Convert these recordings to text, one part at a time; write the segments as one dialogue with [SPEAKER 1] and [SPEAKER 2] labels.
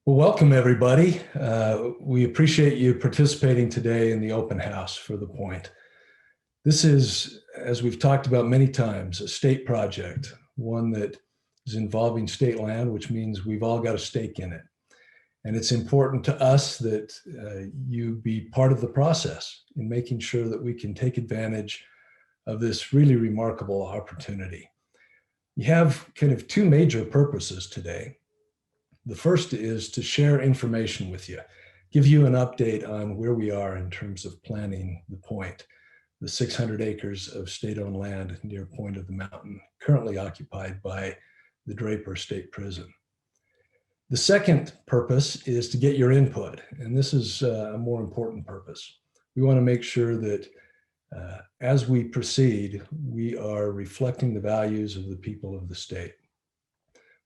[SPEAKER 1] Well, welcome everybody. We appreciate you participating today in the open house for The Point. This is, as we've talked about many times, a state project, one that is involving state land, which means we've all got a stake in it. And it's important to us that you be part of the process in making sure that we can take advantage of this really remarkable opportunity. You have kind of two major purposes today. The first is to share information with you, give you an update on where we are in terms of planning The Point, the 600 acres of state-owned land near Point of the Mountain, currently occupied by the Draper State Prison. The second purpose is to get your input, and this is a more important purpose. We want to make sure that as we proceed, we are reflecting the values of the people of the state.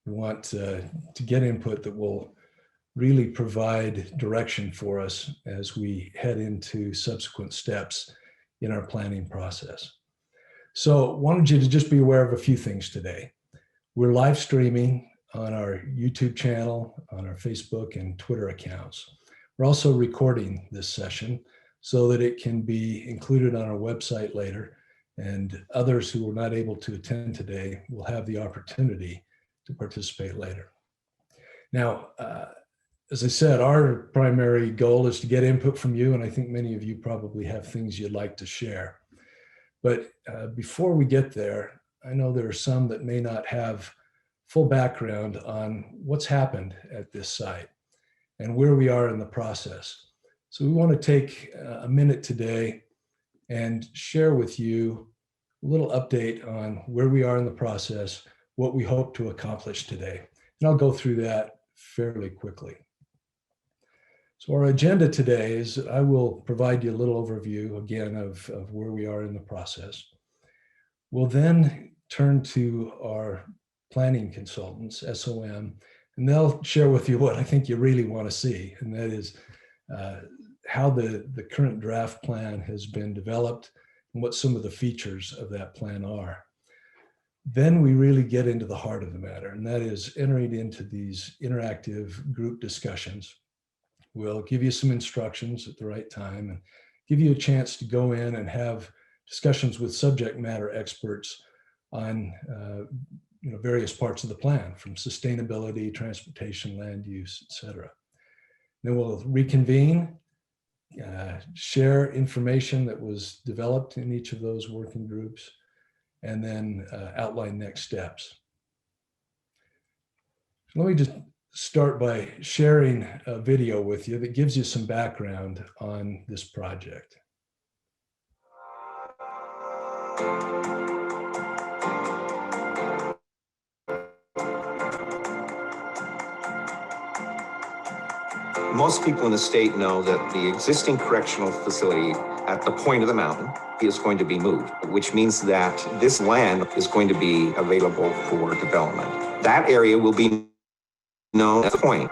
[SPEAKER 1] We want to get input that will really provide direction for us as we head into subsequent steps in our planning process. So wanted you to just be aware of a few things today. We're live streaming on our YouTube channel, on our Facebook and Twitter accounts. We're also recording this session so that it can be included on our website later, and others who were not able to attend today will have the opportunity to participate later. Now, as I said, our primary goal is to get input from you, and I think many of you probably have things you'd like to share. But before we get there, I know there are some that may not have full background on what's happened at this site and where we are in the process. So we want to take a minute today and share with you a little update on where we are in the process, what we hope to accomplish today. And I'll go through that fairly quickly. So our agenda today is that I will provide you a little overview again of where we are in the process. We'll then turn to our planning consultants, SOM, and they'll share with you what I think you really want to see, and that is how the current draft plan has been developed and what some of the features of that plan are. Then we really get into the heart of the matter, and that is entering into these interactive group discussions. We'll give you some instructions at the right time and give you a chance to go in and have discussions with subject matter experts on various parts of the plan, from sustainability, transportation, land use, et cetera. Then we'll reconvene, share information that was developed in each of those working groups, and then outline next steps. Let me just start by sharing a video with you that gives you some background on this project.
[SPEAKER 2] Most people in the state know that the existing correctional facility at the Point of the Mountain is going to be moved, which means that this land is going to be available for development. That area will be known as the Point.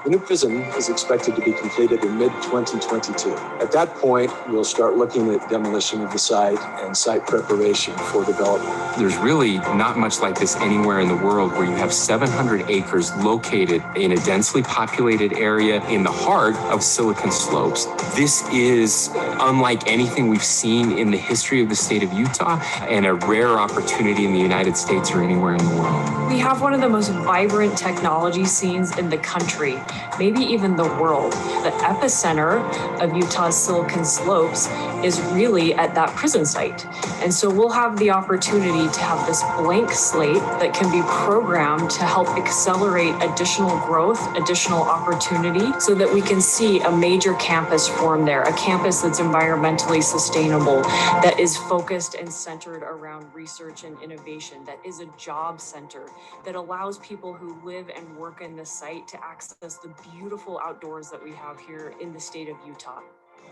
[SPEAKER 3] The new prison is expected to be completed in mid-2022. At that point, we'll start looking at demolition of the site and site preparation for development.
[SPEAKER 4] There's really not much like this anywhere in the world, where you have 700 acres located in a densely populated area in the heart of Silicon Slopes. This is unlike anything we've seen in the history of the state of Utah, and a rare opportunity in the United States or anywhere in the world.
[SPEAKER 5] We have one of the most vibrant technology scenes in the country, maybe even the world. The epicenter of Utah's Silicon Slopes is really at that prison site. And so we'll have the opportunity to have this blank slate that can be programmed to help accelerate additional growth, additional opportunity, so that we can see a major campus form there, a campus that's environmentally sustainable, that is focused and centered around research and innovation, that is a job center, that allows people who live and work in this site to access the beautiful outdoors that we have here in the state of Utah.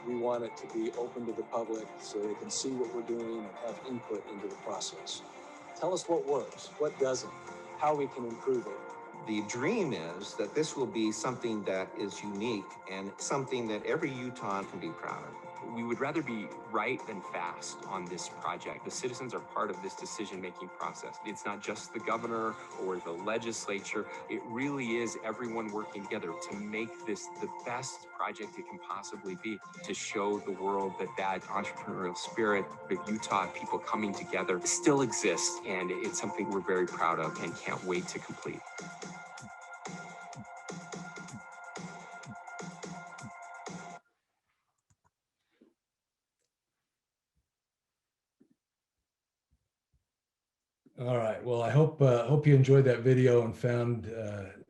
[SPEAKER 3] We want it to be open to the public so they can see what we're doing and have input into the process. Tell us what works, what doesn't, how we can improve it.
[SPEAKER 2] The dream is that this will be something that is unique and something that every Utahn can be proud of.
[SPEAKER 4] We would rather be right than fast on this project. The citizens are part of this decision-making process. It's not just the governor or the legislature. It really is everyone working together to make this the best project it can possibly be, to show the world that that entrepreneurial spirit, the Utah people coming together still exists, and it's something we're very proud of and can't wait to complete.
[SPEAKER 1] All right. Well, I hope you enjoyed that video and found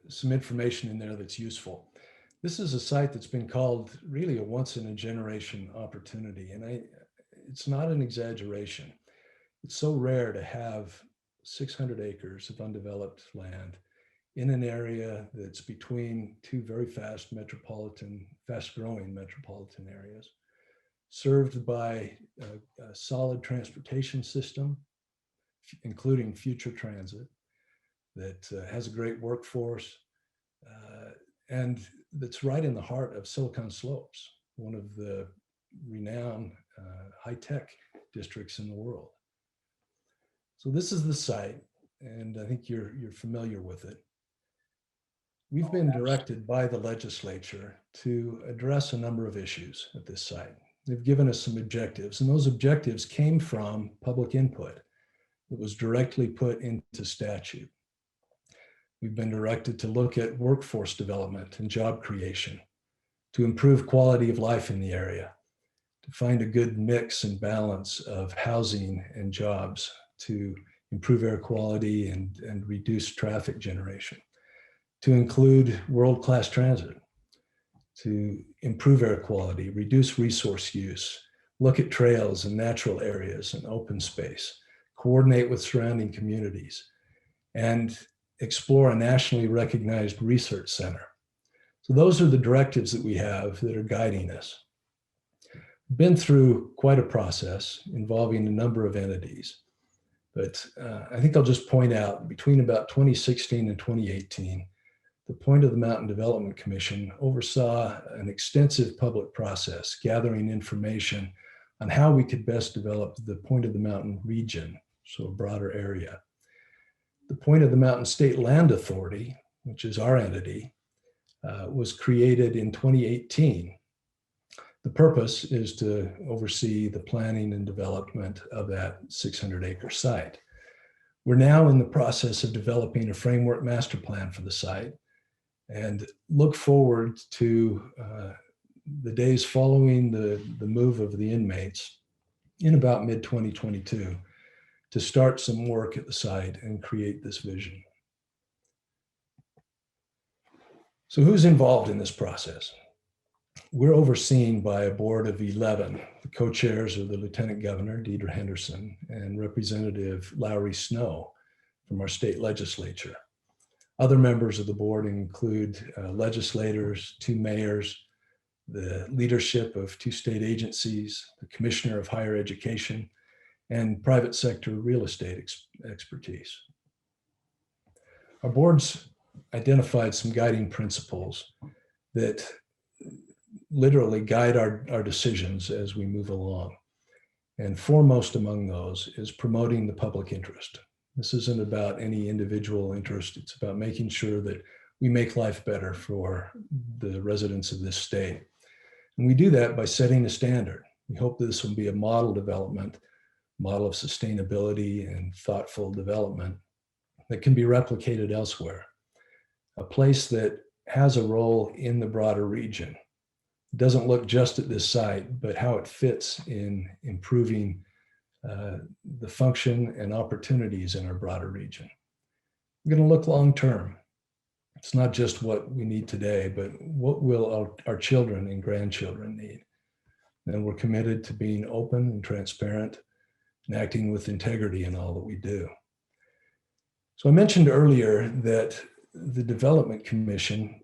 [SPEAKER 1] some information in there that's useful. This is a site that's been called really a once-in-a-generation opportunity, and it's not an exaggeration. It's so rare to have 600 acres of undeveloped land in an area that's between two very fast-growing metropolitan areas, served by a solid transportation system, including future transit, that has a great workforce, and that's right in the heart of Silicon Slopes, one of the renowned high-tech districts in the world. So this is the site, and I think you're familiar with it. We've been directed by the legislature to address a number of issues at this site. They've given us some objectives, and those objectives came from public input that was directly put into statute. We've been directed to look at workforce development and job creation, to improve quality of life in the area, to find a good mix and balance of housing and jobs, to improve air quality and reduce traffic generation, to include world-class transit, to improve air quality, reduce resource use, look at trails and natural areas and open space, coordinate with surrounding communities, and explore a nationally recognized research center. So those are the directives that we have that are guiding us. Been through quite a process involving a number of entities, but I think I'll just point out between about 2016 and 2018, the Point of the Mountain Development Commission oversaw an extensive public process gathering information on how we could best develop the Point of the Mountain region, so a broader area. The Point of the Mountain State Land Authority, which is our entity, was created in 2018. The purpose is to oversee the planning and development of that 600-acre site. We're now in the process of developing a framework master plan for the site and look forward to the days following the move of the inmates in about mid-2022 to start some work at the site and create this vision. So who's involved in this process? We're overseen by a board of 11. The co-chairs are the Lieutenant Governor, Deidre Henderson, and Representative Lowry Snow from our state legislature. Other members of the board include legislators, 2 mayors, the leadership of 2 state agencies, the Commissioner of Higher Education, and private sector real estate expertise. Our board's identified some guiding principles that literally guide our decisions as we move along. And foremost among those is promoting the public interest. This isn't about any individual interest. It's about making sure that we make life better for the residents of this state. And we do that by setting a standard. We hope this will be a model development, model of sustainability and thoughtful development that can be replicated elsewhere. A place that has a role in the broader region. It doesn't look just at this site, but how it fits in improving the function and opportunities in our broader region. We're going to look long-term. It's not just what we need today, but what will our children and grandchildren need. And we're committed to being open and transparent and acting with integrity in all that we do. So I mentioned earlier that the Development Commission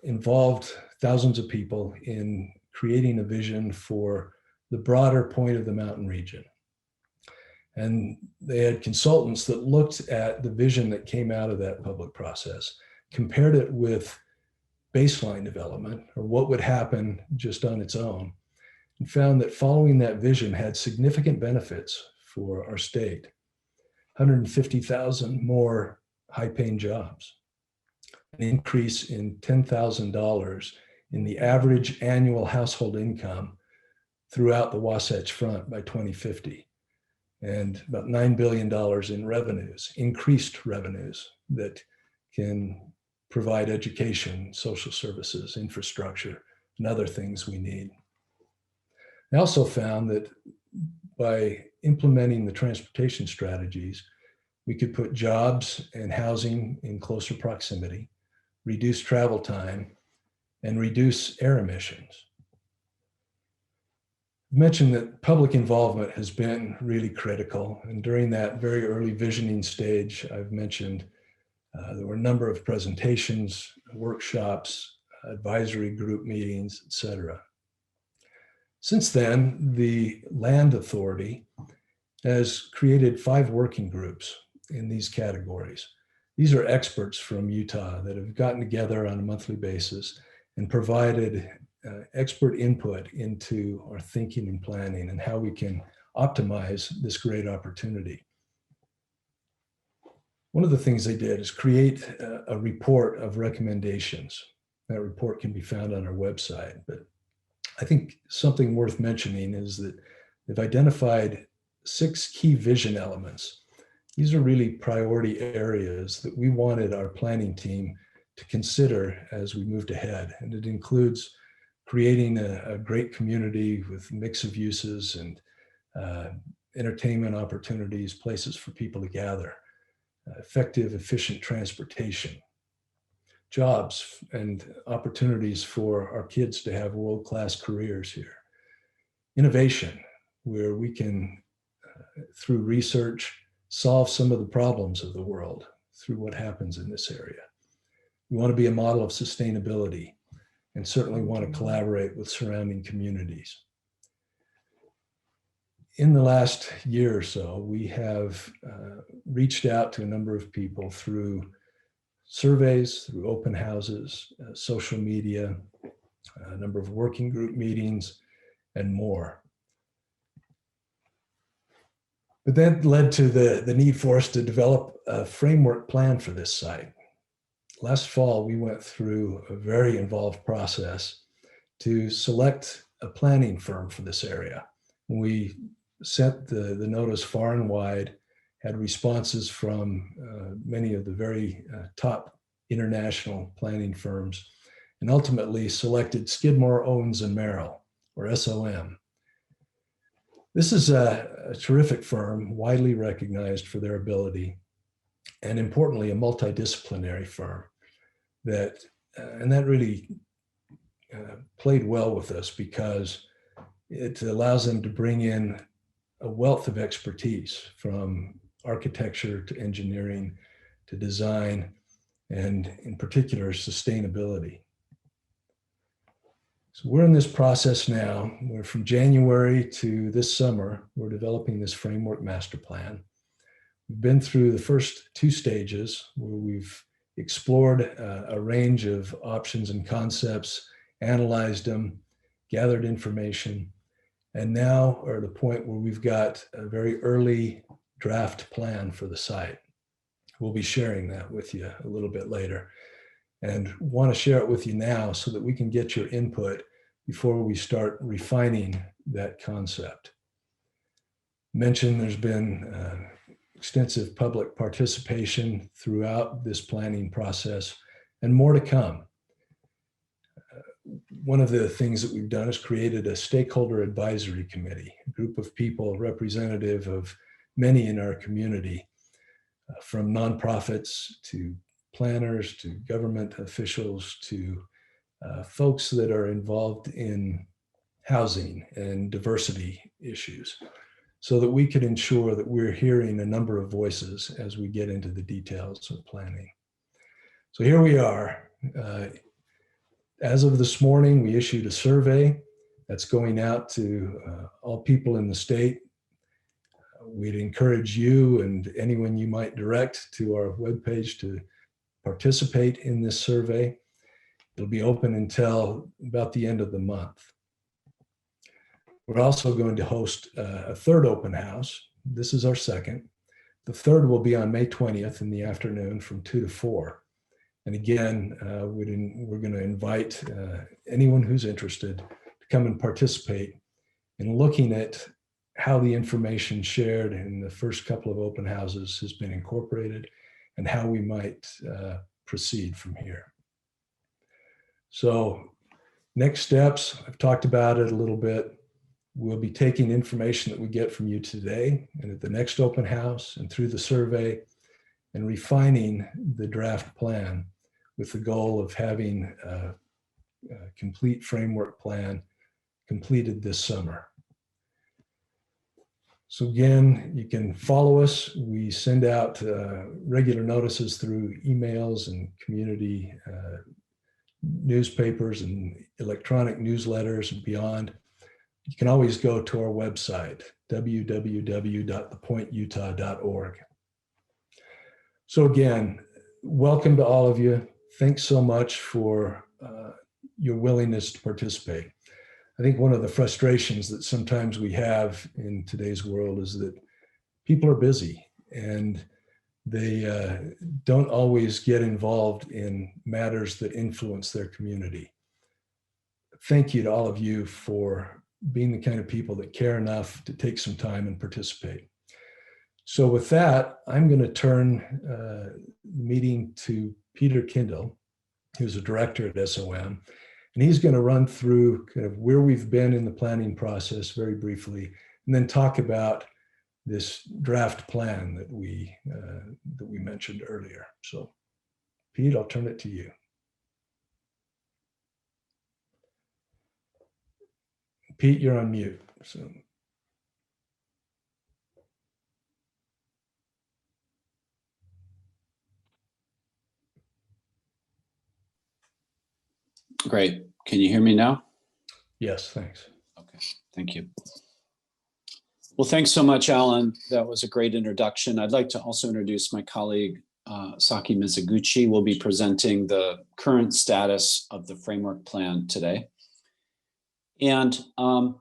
[SPEAKER 1] involved thousands of people in creating a vision for the broader Point of the Mountain region. And they had consultants that looked at the vision that came out of that public process, compared it with baseline development, or what would happen just on its own, and found that following that vision had significant benefits for our state. 150,000 more high-paying jobs, an increase in $10,000 in the average annual household income throughout the Wasatch Front by 2050, and about $9 billion in revenues, increased revenues that can provide education, social services, infrastructure, and other things we need. I also found that by implementing the transportation strategies, we could put jobs and housing in closer proximity, reduce travel time, and reduce air emissions. I mentioned that public involvement has been really critical. And during that very early visioning stage, I've mentioned there were a number of presentations, workshops, advisory group meetings, et cetera. Since then, the Land Authority has created 5 working groups in these categories. These are experts from Utah that have gotten together on a monthly basis and provided expert input into our thinking and planning and how we can optimize this great opportunity. One of the things they did is create a report of recommendations. That report can be found on our website, but I think something worth mentioning is that they've identified 6 key vision elements. These are really priority areas that we wanted our planning team to consider as we moved ahead. And it includes creating a great community with a mix of uses and entertainment opportunities, places for people to gather, effective, efficient transportation, jobs and opportunities for our kids to have world-class careers here, innovation, where we can, through research, solve some of the problems of the world through what happens in this area. We want to be a model of sustainability and certainly want to collaborate with surrounding communities. In the last year or so, we have reached out to a number of people through surveys, through open houses, social media, a number of working group meetings, and more. But that led to the need for us to develop a framework plan for this site. Last fall, we went through a very involved process to select a planning firm for this area. We sent the notice far and wide, had responses from many of the very top international planning firms, and ultimately selected Skidmore, Owens & Merrill, or SOM. This is a terrific firm, widely recognized for their ability, and importantly, a multidisciplinary firm that really played well with us because it allows them to bring in a wealth of expertise from architecture to engineering to design, and in particular, sustainability. So we're in this process now. We're from January to this summer, we're developing this framework master plan. We've been through the first 2 stages where we've explored a range of options and concepts, analyzed them, gathered information, and now are at a point where we've got a very early draft plan for the site. We'll be sharing that with you a little bit later, and want to share it with you now so that we can get your input before we start refining that concept. Mentioned there's been extensive public participation throughout this planning process, and more to come. One of the things that we've done is created a stakeholder advisory committee, a group of people representative of many in our community, from nonprofits to planners to government officials to folks that are involved in housing and diversity issues, so that we could ensure that we're hearing a number of voices as we get into the details of planning. So here we are. As of this morning, we issued a survey that's going out to all people in the state. We'd encourage you and anyone you might direct to our webpage to participate in this survey. It'll be open until about the end of the month. We're also going to host a third open house. This is our second. The third will be on May 20th in the afternoon from 2 to 4. And again, we're going to invite anyone who's interested to come and participate in looking at how the information shared in the first couple of open houses has been incorporated and how we might proceed from here. So next steps, I've talked about it a little bit. We'll be taking information that we get from you today and at the next open house and through the survey and refining the draft plan with the goal of having a complete framework plan completed this summer. So again, you can follow us. We send out regular notices through emails and community newspapers and electronic newsletters and beyond. You can always go to our website, www.thepointutah.org. So again, welcome to all of you. Thanks so much for your willingness to participate. I think one of the frustrations that sometimes we have in today's world is that people are busy and they don't always get involved in matters that influence their community. Thank you to all of you for being the kind of people that care enough to take some time and participate. So with that, I'm going to turn the meeting to Peter Kindle, who's a director at SOM, and he's going to run through kind of where we've been in the planning process very briefly, and then talk about this draft plan that we mentioned earlier. So, Pete, I'll turn it to you. Pete, you're on mute. So.
[SPEAKER 6] Great. Can you hear me now?
[SPEAKER 1] Yes, thanks.
[SPEAKER 6] Okay, thank you. Well, thanks so much, Alan. That was a great introduction. I'd like to also introduce my colleague, Saki Mizuguchi. Will be presenting the current status of the framework plan today. And on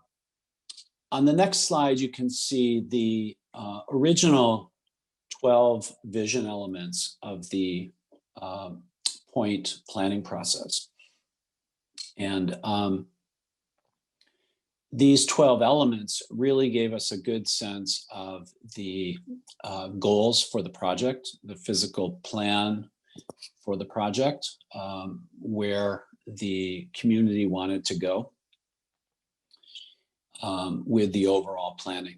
[SPEAKER 6] the next slide, you can see the original 12 vision elements of the point planning process. And these 12 elements really gave us a good sense of the goals for the project, the physical plan for the project, where the community wanted to go with the overall planning.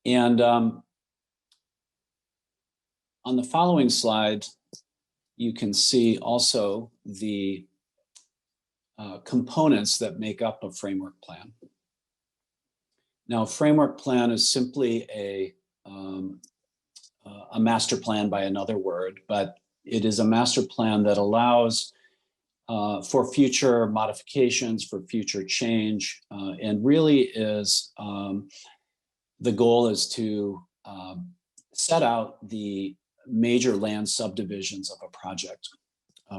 [SPEAKER 6] And on the following slide, you can see also the components that make up a framework plan. Now, a framework plan is simply a master plan by another word, but it is a master plan that allows for future modifications, for future change, and really is the goal is to set out the major land subdivisions of a project.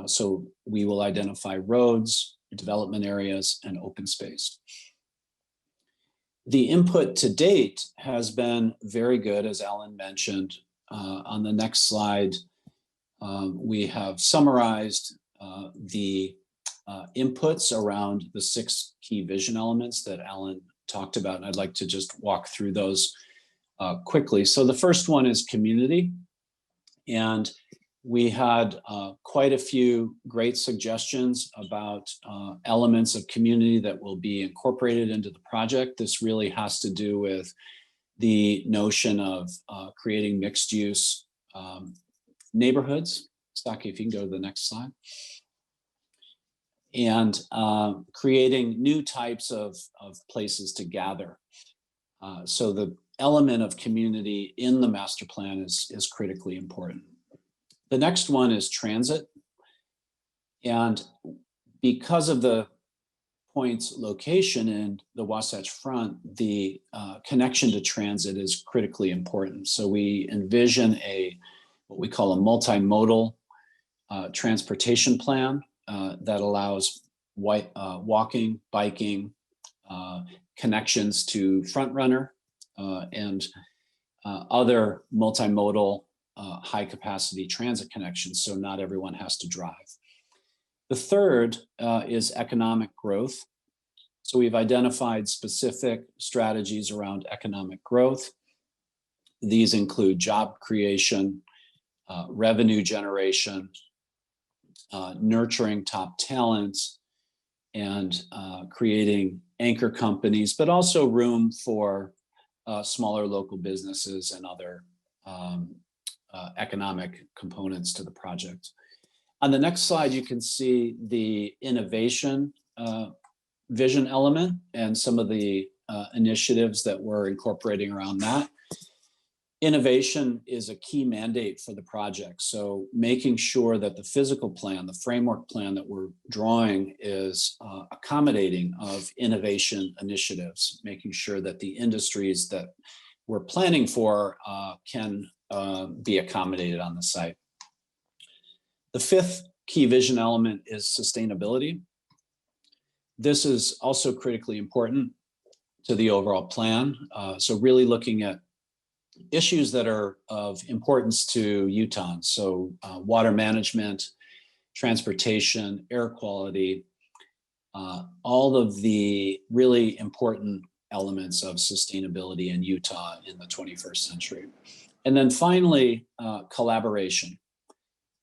[SPEAKER 6] So we will identify roads, development areas, and open space. The input to date has been very good, as Alan mentioned. On the next slide, we have summarized the inputs around the 6 key vision elements that Alan talked about, and I'd like to just walk through those quickly. So the first one is community, and we had quite a few great suggestions about elements of community that will be incorporated into the project. This really has to do with the notion of creating mixed use neighborhoods. Saki, if you can go to the next slide. And creating new types of places to gather. So the element of community in the master plan is critically important. The next one is transit. And because of the point's location in the Wasatch Front, the connection to transit is critically important. So we envision what we call a multimodal transportation plan that allows walking, biking, connections to FrontRunner and other multimodal high capacity transit connections, so not everyone has to drive. The third is economic growth. So we've identified specific strategies around economic growth. These include job creation, revenue generation, nurturing top talent, and creating anchor companies, but also room for smaller local businesses and other economic components to the project. On the next slide, you can see the innovation vision element and some of the initiatives that we're incorporating around that. Innovation is a key mandate for the project. So making sure that the physical plan, the framework plan that we're drawing is accommodating of innovation initiatives, making sure that the industries that we're planning for can be accommodated on the site. The fifth key vision element is sustainability. This is also critically important to the overall plan. So really looking at issues that are of importance to Utahns. So water management, transportation, air quality, all of the really important elements of sustainability in Utah in the 21st century. And then finally, collaboration.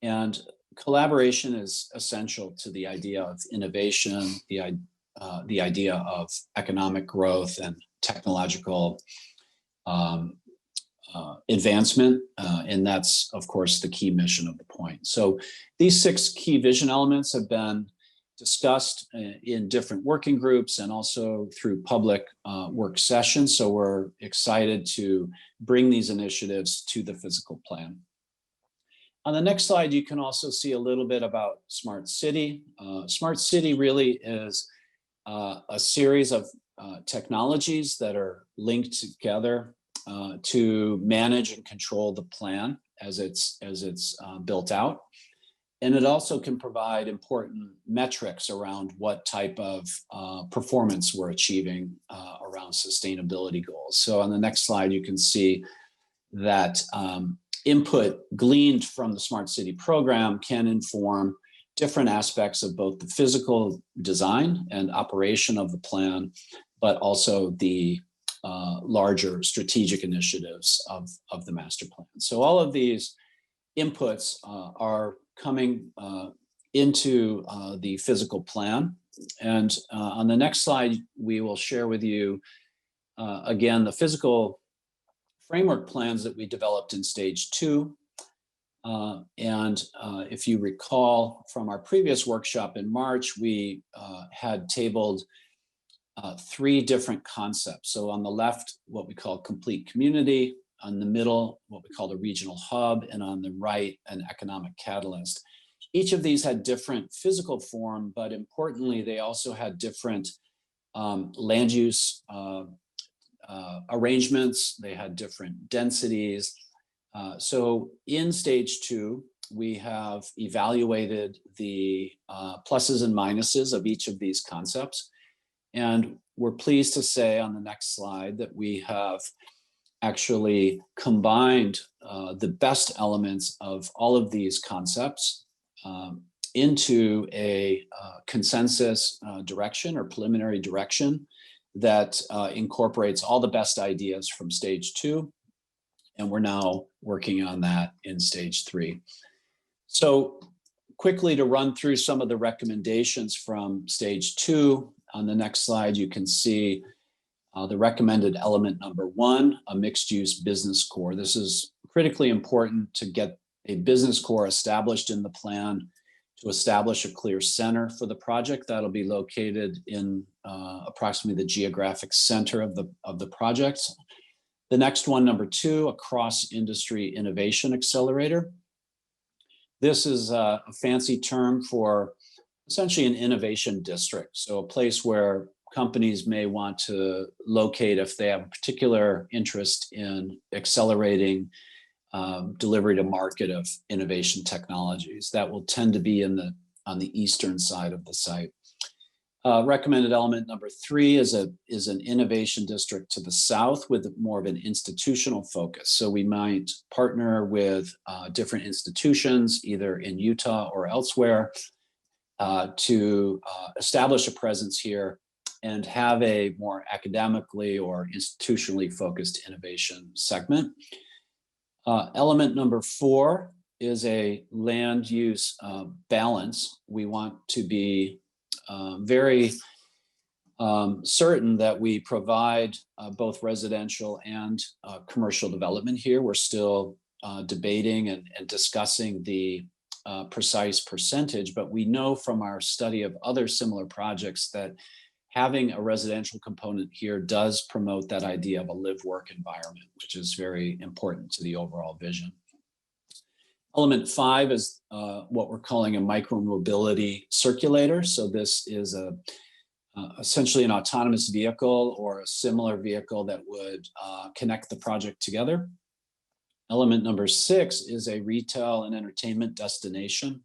[SPEAKER 6] And collaboration is essential to the idea of innovation, the idea of economic growth and technological advancement, and that's, of course, the key mission of the point. So these 6 key vision elements have been discussed in different working groups and also through public work sessions. So we're excited to bring these initiatives to the physical plan. On the next slide, you can also see a little bit about Smart City. Smart City really is a series of technologies that are linked together to manage and control the plan as it's built out. And it also can provide important metrics around what type of performance we're achieving around sustainability goals. So on the next slide, you can see that input gleaned from the Smart City program can inform different aspects of both the physical design and operation of the plan, but also the larger strategic initiatives of the master plan. So all of these inputs are coming into the physical plan. And on the next slide, we will share with you, again, the physical framework plans that we developed in stage 2. And if you recall from our previous workshop in March, we had tabled 3 different concepts. So on the left, what we call complete community, on the middle, what we call the regional hub, and on the right, an economic catalyst. Each of these had different physical form, but importantly, they also had different land use arrangements. They had different densities. So in stage 2, we have evaluated the pluses and minuses of each of these concepts. And we're pleased to say on the next slide that we have actually combined the best elements of all of these concepts into a consensus direction or preliminary direction that incorporates all the best ideas from stage 2. And we're now working on that in stage 3. So quickly to run through some of the recommendations from stage 2, on the next slide, you can see the recommended element number 1, a mixed-use business core. This is critically important to get a business core established in the plan, to establish a clear center for the project that'll be located in approximately the geographic center of the project. The next one, number 2, a cross-industry innovation accelerator. This is a fancy term for essentially an innovation district. So a place where companies may want to locate if they have a particular interest in accelerating delivery to market of innovation technologies. That will tend to be on the eastern side of the site. Recommended element number 3 is an innovation district to the south with more of an institutional focus. So we might partner with different institutions, either in Utah or elsewhere, to establish a presence here and have a more academically or institutionally focused innovation segment. Element number 4 is a land use balance. We want to be very certain that we provide both residential and commercial development here. We're still debating and discussing the precise percentage, but we know from our study of other similar projects that having a residential component here does promote that idea of a live-work environment, which is very important to the overall vision. Element 5 is what we're calling a micromobility circulator. So this is essentially an autonomous vehicle or a similar vehicle that would connect the project together. Element number 6 is a retail and entertainment destination.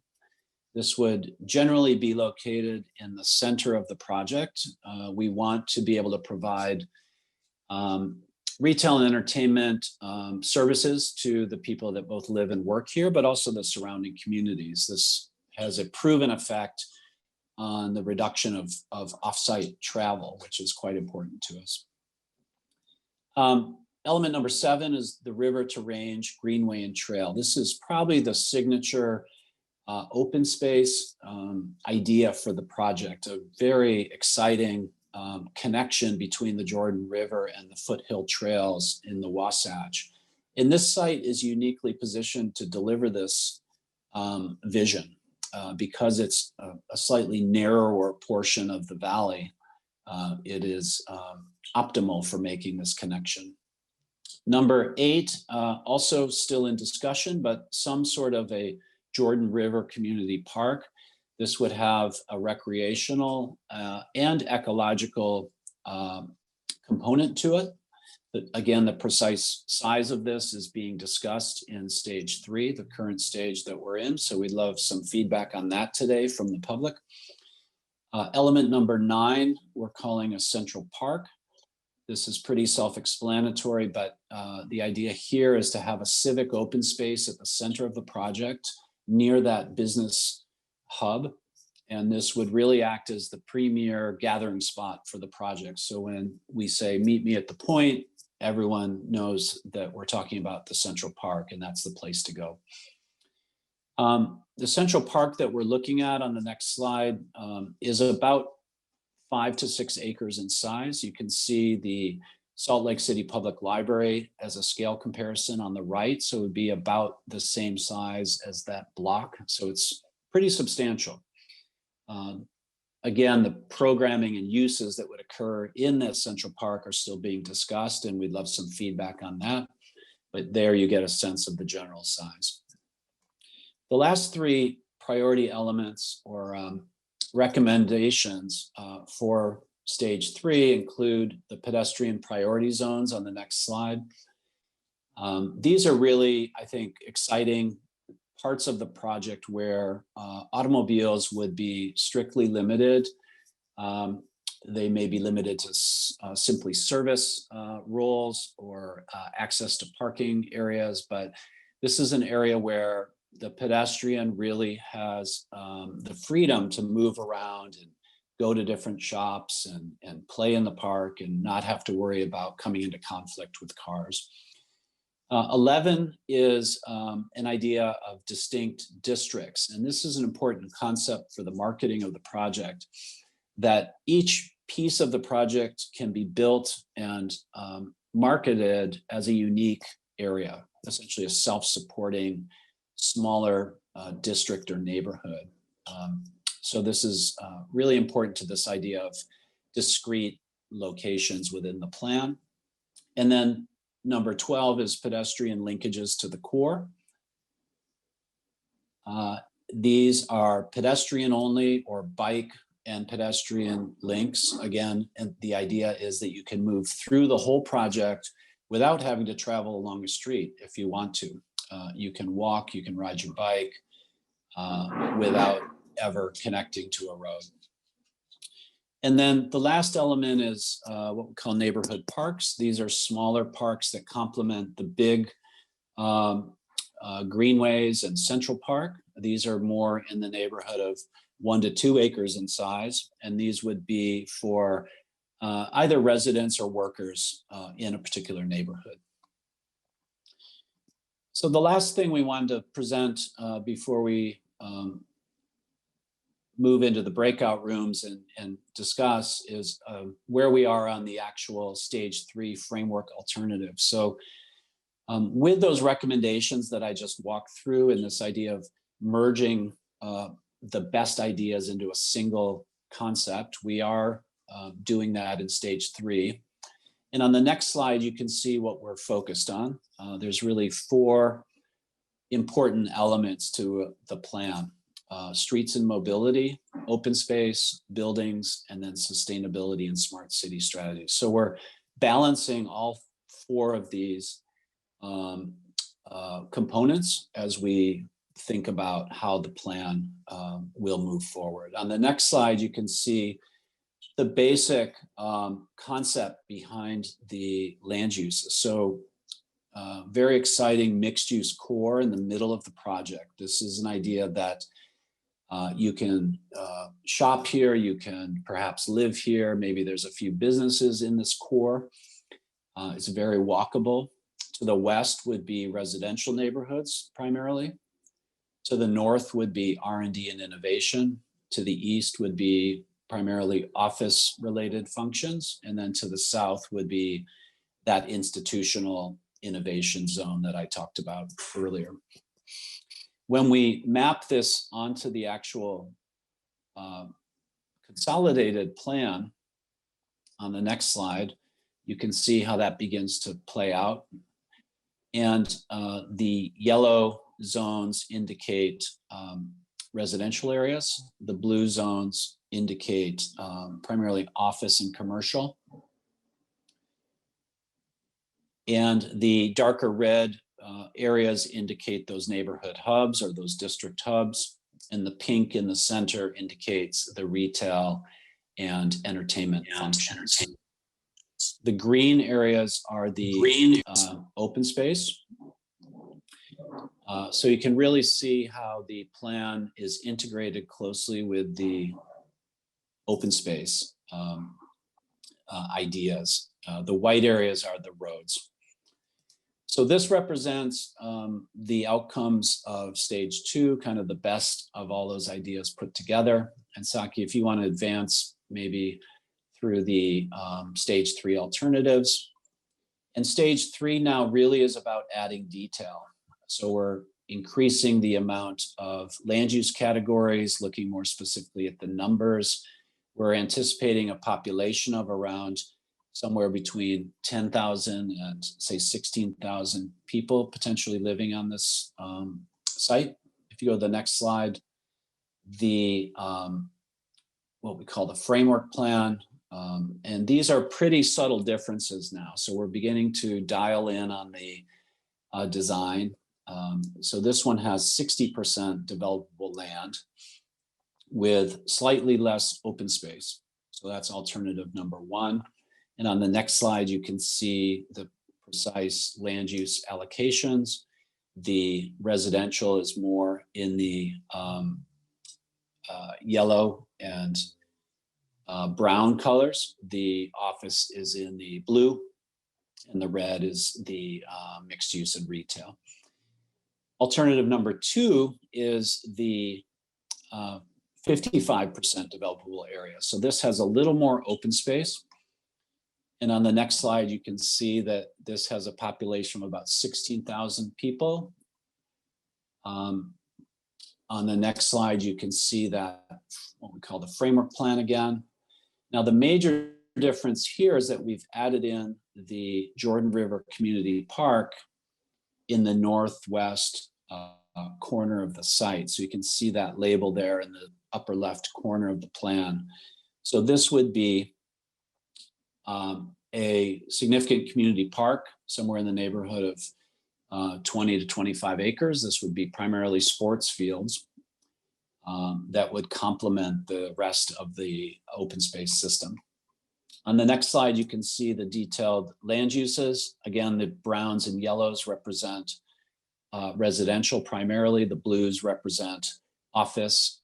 [SPEAKER 6] This would generally be located in the center of the project. We want to be able to provide retail and entertainment services to the people that both live and work here, but also the surrounding communities. This has a proven effect on the reduction of offsite travel, which is quite important to us. Element number 7 is the river to range, greenway and trail. This is probably the signature open space idea for the project, a very exciting connection between the Jordan River and the foothill trails in the Wasatch. And this site is uniquely positioned to deliver this vision because it's a slightly narrower portion of the valley. It is optimal for making this connection. Number 8, also still in discussion, but some sort of a Jordan River Community Park. This would have a recreational and ecological component to it. But again, the precise size of this is being discussed in stage 3, the current stage that we're in. So we'd love some feedback on that today from the public. Element number 9, we're calling a central park. This is pretty self-explanatory, but the idea here is to have a civic open space at the center of the project near that business hub. And this would really act as the premier gathering spot for the project. So when we say, meet me at the point, everyone knows that we're talking about the Central Park, and that's the place to go. The Central Park that we're looking at on the next slide is about 5 to 6 acres in size. You can see the Salt Lake City Public Library as a scale comparison on the right. So it would be about the same size as that block. So it's pretty substantial. Again, the programming and uses that would occur in this Central Park are still being discussed, and we'd love some feedback on that. But there you get a sense of the general size. The last 3 priority elements or recommendations for stage 3 include the pedestrian priority zones on the next slide. These are really, I think, exciting parts of the project where automobiles would be strictly limited. They may be limited to simply service roles or access to parking areas, but this is an area where the pedestrian really has the freedom to move around and go to different shops and play in the park and not have to worry about coming into conflict with cars. 11 is an idea of distinct districts. And this is an important concept for the marketing of the project, that each piece of the project can be built and marketed as a unique area, essentially a self-supporting, smaller district or neighborhood. So this is really important to this idea of discrete locations within the plan. And then number 12 is pedestrian linkages to the core. These are pedestrian only or bike and pedestrian links. Again, and the idea is that you can move through the whole project without having to travel along a street if you want to. You can walk, you can ride your bike without ever connecting to a road. And then the last element is what we call neighborhood parks. These are smaller parks that complement the big greenways and Central Park. These are more in the neighborhood of 1 to 2 acres in size. And these would be for either residents or workers in a particular neighborhood. So the last thing we wanted to present before we move into the breakout rooms and discuss is where we are on the actual stage 3 framework alternative. So with those recommendations that I just walked through and this idea of merging the best ideas into a single concept, we are doing that in stage 3. And on the next slide, you can see what we're focused on. There's really 4 important elements to the plan. Streets and mobility, open space, buildings, and then sustainability and smart city strategies. So we're balancing all 4 of these components as we think about how the plan will move forward. On the next slide, you can see the basic concept behind the land use. So very exciting mixed use core in the middle of the project. This is an idea that you can shop here, you can perhaps live here. Maybe there's a few businesses in this core. It's very walkable. To the west would be residential neighborhoods primarily. To the north would be R&D and innovation. To the east would be primarily office related functions. And then to the south would be that institutional innovation zone that I talked about earlier. When we map this onto the actual consolidated plan on the next slide, you can see how that begins to play out. And the yellow zones indicate residential areas. The blue zones indicate primarily office and commercial. And the darker red areas indicate those neighborhood hubs or those district hubs. And the pink in the center indicates the retail and entertainment functions. The green areas are the open space. So you can really see how the plan is integrated closely with the open space ideas. The white areas are the roads. So this represents the outcomes of stage 2, kind of the best of all those ideas put together. And Saki, if you want to advance maybe through the stage 3 alternatives. And stage 3 now really is about adding detail. So we're increasing the amount of land use categories, looking more specifically at the numbers. We're anticipating a population of around somewhere between 10,000 and say 16,000 people potentially living on this site. If you go to the next slide, the what we call the framework plan. And these are pretty subtle differences now. So we're beginning to dial in on the design. So this one has 60% developable land with slightly less open space. So that's alternative number 1. And on the next slide, you can see the precise land use allocations. The residential is more in the yellow and brown colors. The office is in the blue, and the red is the mixed use and retail. Alternative number 2 is the 55% developable area. So this has a little more open space. And on the next slide, you can see that this has a population of about 16,000 people. On the next slide, you can see that what we call the framework plan again. Now, the major difference here is that we've added in the Jordan River Community Park in the northwest corner of the site. So you can see that label there in the upper left corner of the plan. So this would be a significant community park, somewhere in the neighborhood of 20 to 25 acres. This would be primarily sports fields. that would complement the rest of the open space system. On the next slide, you can see the detailed land uses. Again, the browns and yellows represent residential primarily, the blues represent office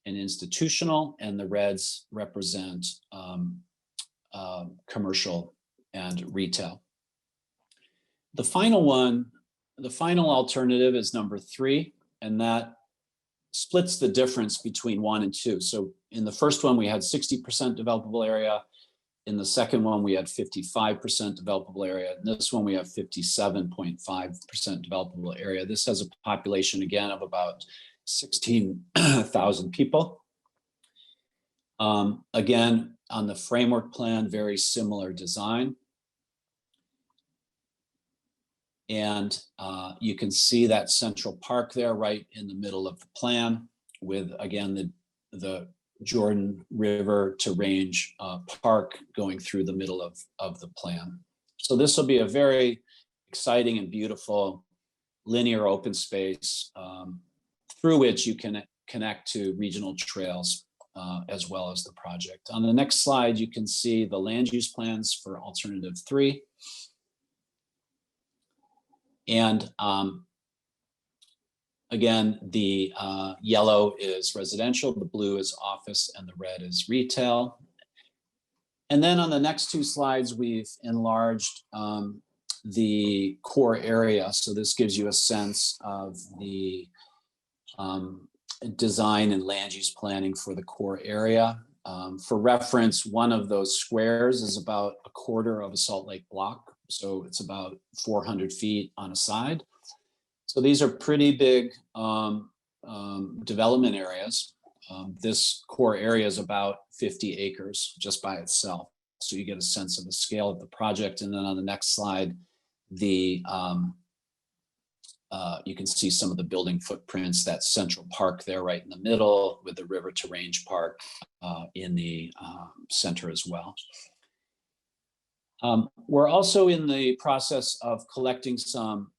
[SPEAKER 6] and institutional, and the reds represent commercial and retail. The final one, the final alternative is number 3, and that splits the difference between 1 and 2. So in the first one, we had 60% developable area. In the second one, we had 55% developable area. In this one, we have 57.5% developable area. This has a population, again, of about 16,000 people. Again, on the framework plan, very similar design. And you can see that Central Park there right in the middle of the plan with, again, the Jordan River to Range Park going through the middle of the plan. So this will be a very exciting and beautiful linear open space through which you can connect to regional trails as well as the project. On the next slide, you can see the land use plans for alternative 3. And again, the yellow is residential, the blue is office, and the red is retail. And then on the next 2 slides, we've enlarged the core area. So this gives you a sense of the design and land use planning for the core area. For reference, one of those squares is about 1/4 of a Salt Lake block. So it's about 400 feet on a side. So these are pretty big development areas. This core area is about 50 acres just by itself. So you get a sense of the scale of the project. And then on the next slide, you can see some of the building footprints, that Central Park there right in the middle with the River to Range Park in the center as well. We're also in the process of collecting some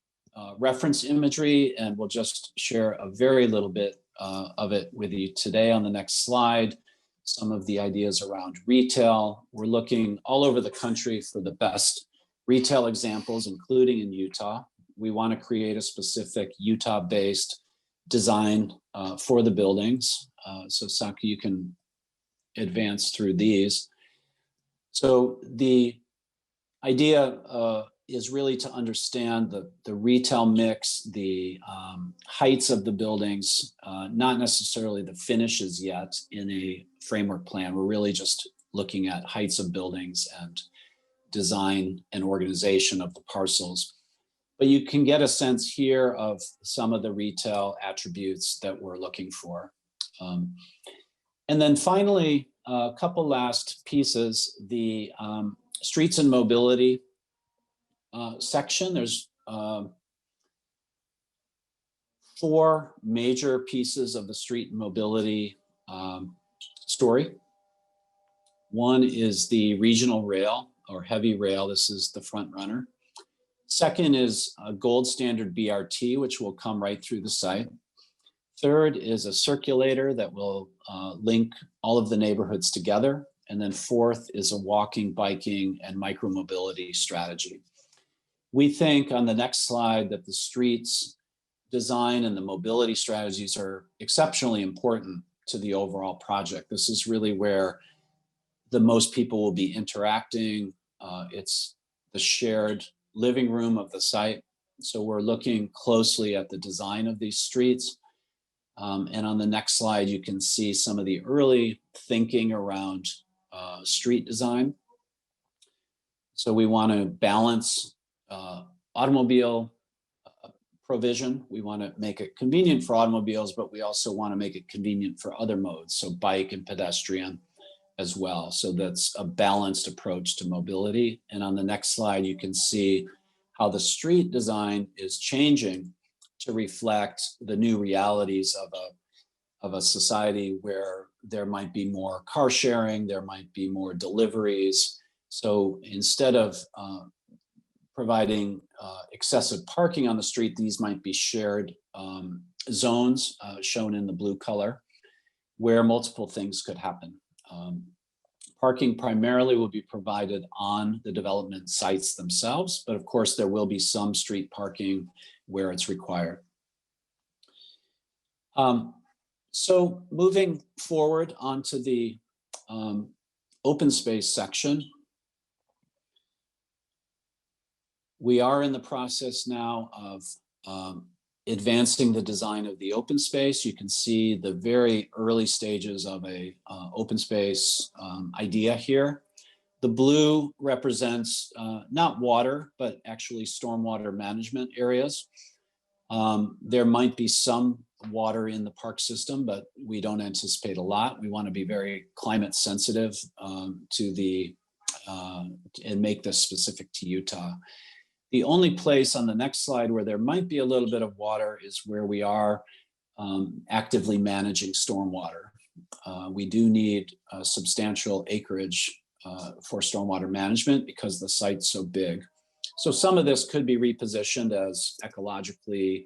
[SPEAKER 6] reference imagery, and we'll just share a very little bit of it with you today on the next slide. Some of the ideas around retail. We're looking all over the country for the best retail examples, including in Utah. We want to create a specific Utah-based design for the buildings. So Saki, you can advance through these. So the idea is really to understand the retail mix, the heights of the buildings, not necessarily the finishes yet in a framework plan. We're really just looking at heights of buildings and design and organization of the parcels. But you can get a sense here of some of the retail attributes that we're looking for. And then finally, a couple last pieces, the streets and mobility section. There's 4 major pieces of the street and mobility story. One is the regional rail or heavy rail. This is the front runner. Second is a gold standard BRT, which will come right through the site. Third is a circulator that will link all of the neighborhoods together. And then fourth is a walking, biking, and micromobility strategy. We think on the next slide that the streets design and the mobility strategies are exceptionally important to the overall project. This is really where the most people will be interacting. It's the shared living room of the site. So we're looking closely at the design of these streets. And on the next slide, you can see some of the early thinking around street design. So we want to balance automobile provision. We want to make it convenient for automobiles, but we also want to make it convenient for other modes. So bike and pedestrian as well. So that's a balanced approach to mobility. And on the next slide, you can see how the street design is changing to reflect the new realities of a society where there might be more car sharing, there might be more deliveries. So instead of providing excessive parking on the street, these might be shared zones shown in the blue color. where multiple things could happen. Parking primarily will be provided on the development sites themselves, but of course there will be some street parking where it's required. So moving forward onto the open space section, we are in the process now of advancing the design of the open space. You can see the very early stages of a open space idea here. The blue represents not water, but actually stormwater management areas. There might be some water in the park system, but we don't anticipate a lot. We want to be very climate sensitive to the and make this specific to Utah. The only place on the next slide where there might be a little bit of water is where we are actively managing stormwater. We do need substantial acreage for stormwater management because the site's so big. So some of this could be repositioned as ecologically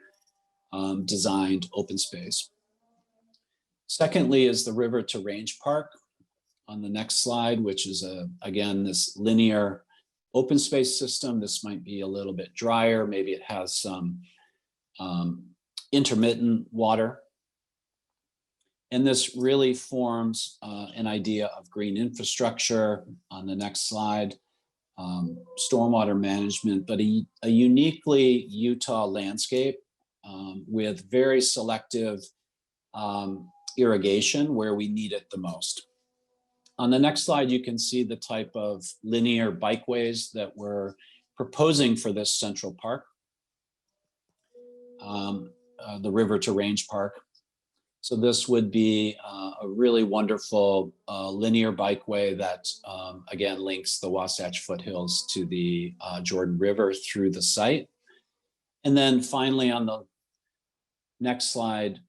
[SPEAKER 6] designed open space. Secondly is the River to Range Park on the next slide, which is again this linear open space system. This might be a little bit drier. Maybe it has some intermittent water. And this really forms an idea of green infrastructure on the next slide, stormwater management, but a uniquely Utah landscape with very selective irrigation where we need it the most. On the next slide, you can see the type of linear bikeways that we're proposing for this central park, the River to Range Park. So this would be a really wonderful linear bikeway that, again, links the Wasatch Foothills to the Jordan River through the site. And then finally, on the next slide,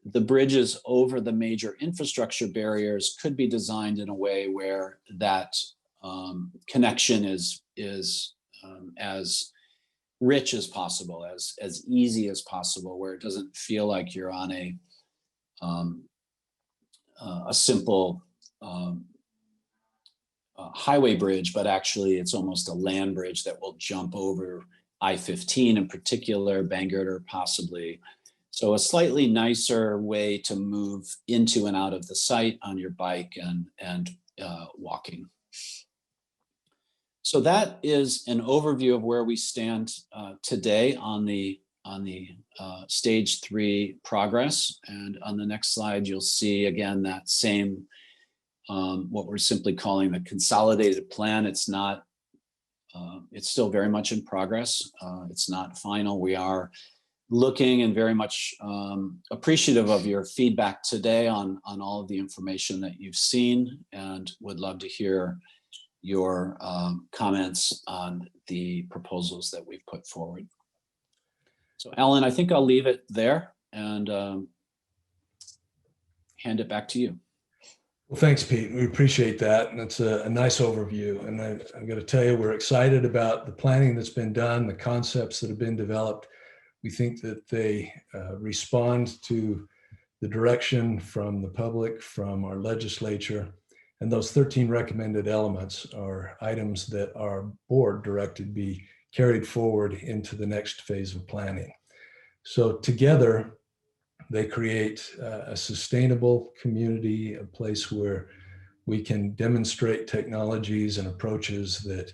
[SPEAKER 6] the bridges over the major infrastructure barriers could be designed in a way where that connection is as rich as possible, as easy as possible, where it doesn't feel like you're on a simple highway bridge, but actually it's almost a land bridge that will jump over I-15 in particular, Bangor possibly. So a slightly nicer way to move into and out of the site on your bike and walking. So that is an overview of where we stand today on the stage 3 progress. And on the next slide, you'll see again that same, what we're simply calling the consolidated plan. It's not, it's still very much in progress. It's not final. We are looking and very much appreciative of your feedback today on all of the information that you've seen, and would love to hear your comments on the proposals that we've put forward. So Alan, I think I'll leave it there and hand it back to you.
[SPEAKER 1] Well, thanks, Pete. We appreciate that. And it's a nice overview. And I'm going to tell you, we're excited about the planning that's been done, the concepts that have been developed. We think that they respond to the direction from the public, from our legislature. And those 13 recommended elements are items that our board directed be carried forward into the next phase of planning. So together, they create a sustainable community, a place where we can demonstrate technologies and approaches that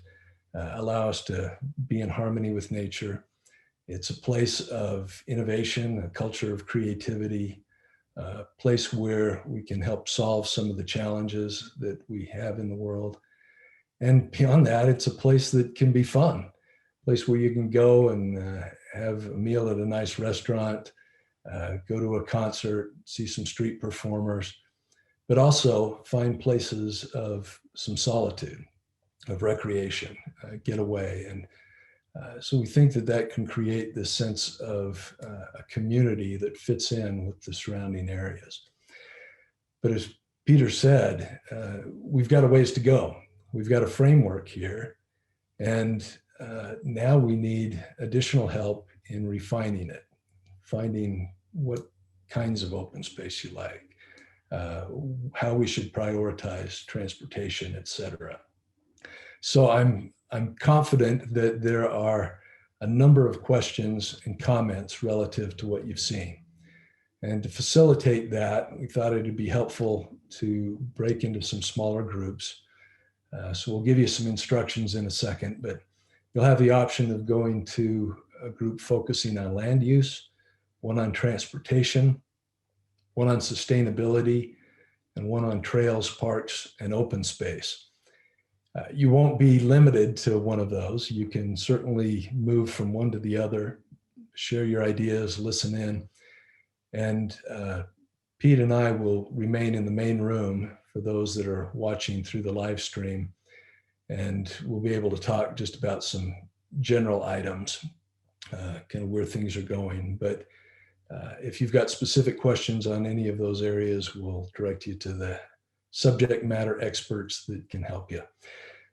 [SPEAKER 1] allow us to be in harmony with nature. It's a place of innovation, a culture of creativity, a place where we can help solve some of the challenges that we have in the world. And beyond that, it's a place that can be fun, a place where you can go and have a meal at a nice restaurant, go to a concert, see some street performers, but also find places of some solitude, of recreation, get away. And so we think that that can create this sense of a community that fits in with the surrounding areas. But as Peter said, we've got a ways to go. We've got a framework here, and now we need additional help in refining it, finding what kinds of open space you like, how we should prioritize transportation, et cetera. So I'm confident that there are a number of questions and comments relative to what you've seen. And to facilitate that, we thought it would be helpful to break into some smaller groups. So we'll give you some instructions in a second, but you'll have the option of going to a group focusing on land use, one on transportation, one on sustainability, and one on trails, parks, and open space. You won't be limited to one of those. You can certainly move from one to the other, share your ideas, listen in. And Pete and I will remain in the main room for those that are watching through the live stream. And we'll be able to talk just about some general items, kind of where things are going. But if you've got specific questions on any of those areas, we'll direct you to the subject matter experts that can help you.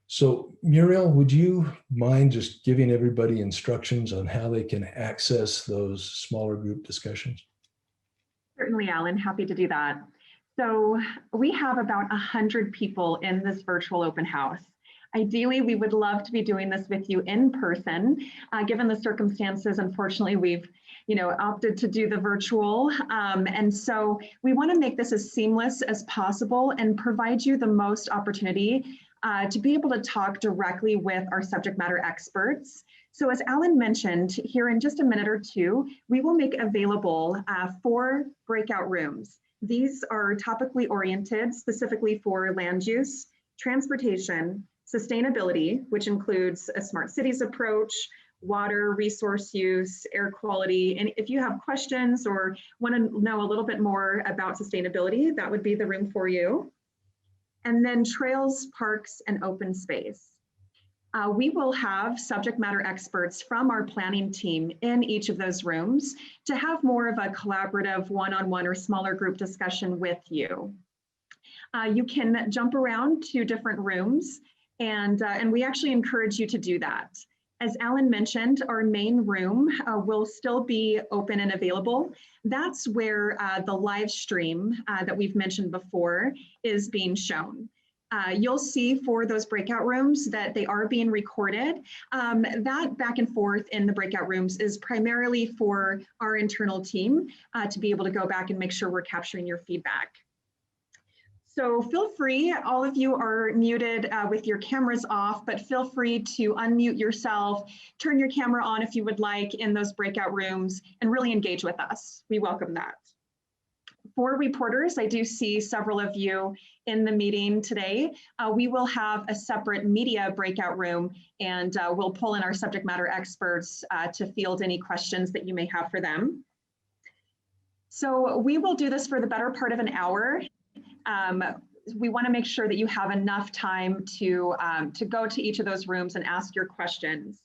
[SPEAKER 1] So Muriel, would you mind just giving everybody instructions on how they can access those smaller group discussions?
[SPEAKER 7] Certainly, Alan, happy to do that. So we have about 100 people in this virtual open house. Ideally, we would love to be doing this with you in person. Given the circumstances, unfortunately, we've opted to do the virtual. And so we want to make this as seamless as possible and provide you the most opportunity to be able to talk directly with our subject matter experts. So as Alan mentioned, here in just a minute or two, we will make available 4 breakout rooms. These are topically oriented specifically for land use, transportation, sustainability, which includes a smart cities approach, water, resource use, air quality. And if you have questions or want to know a little bit more about sustainability, that would be the room for you. And then trails, parks, and open space. We will have subject matter experts from our planning team in each of those rooms to have more of a collaborative one-on-one or smaller group discussion with you. You can jump around to different rooms and we actually encourage you to do that. As Alan mentioned, our main room will still be open and available. That's where the live stream that we've mentioned before is being shown. You'll see for those breakout rooms that they are being recorded. That back and forth in the breakout rooms is primarily for our internal team to be able to go back and make sure we're capturing your feedback. So feel free, all of you are muted with your cameras off, but feel free to unmute yourself, turn your camera on if you would like in those breakout rooms, and really engage with us. We welcome that. For reporters, I do see several of you in the meeting today. We will have a separate media breakout room, and we'll pull in our subject matter experts to field any questions that you may have for them. So we will do this for the better part of an hour. We want to make sure that you have enough time to go to each of those rooms and ask your questions.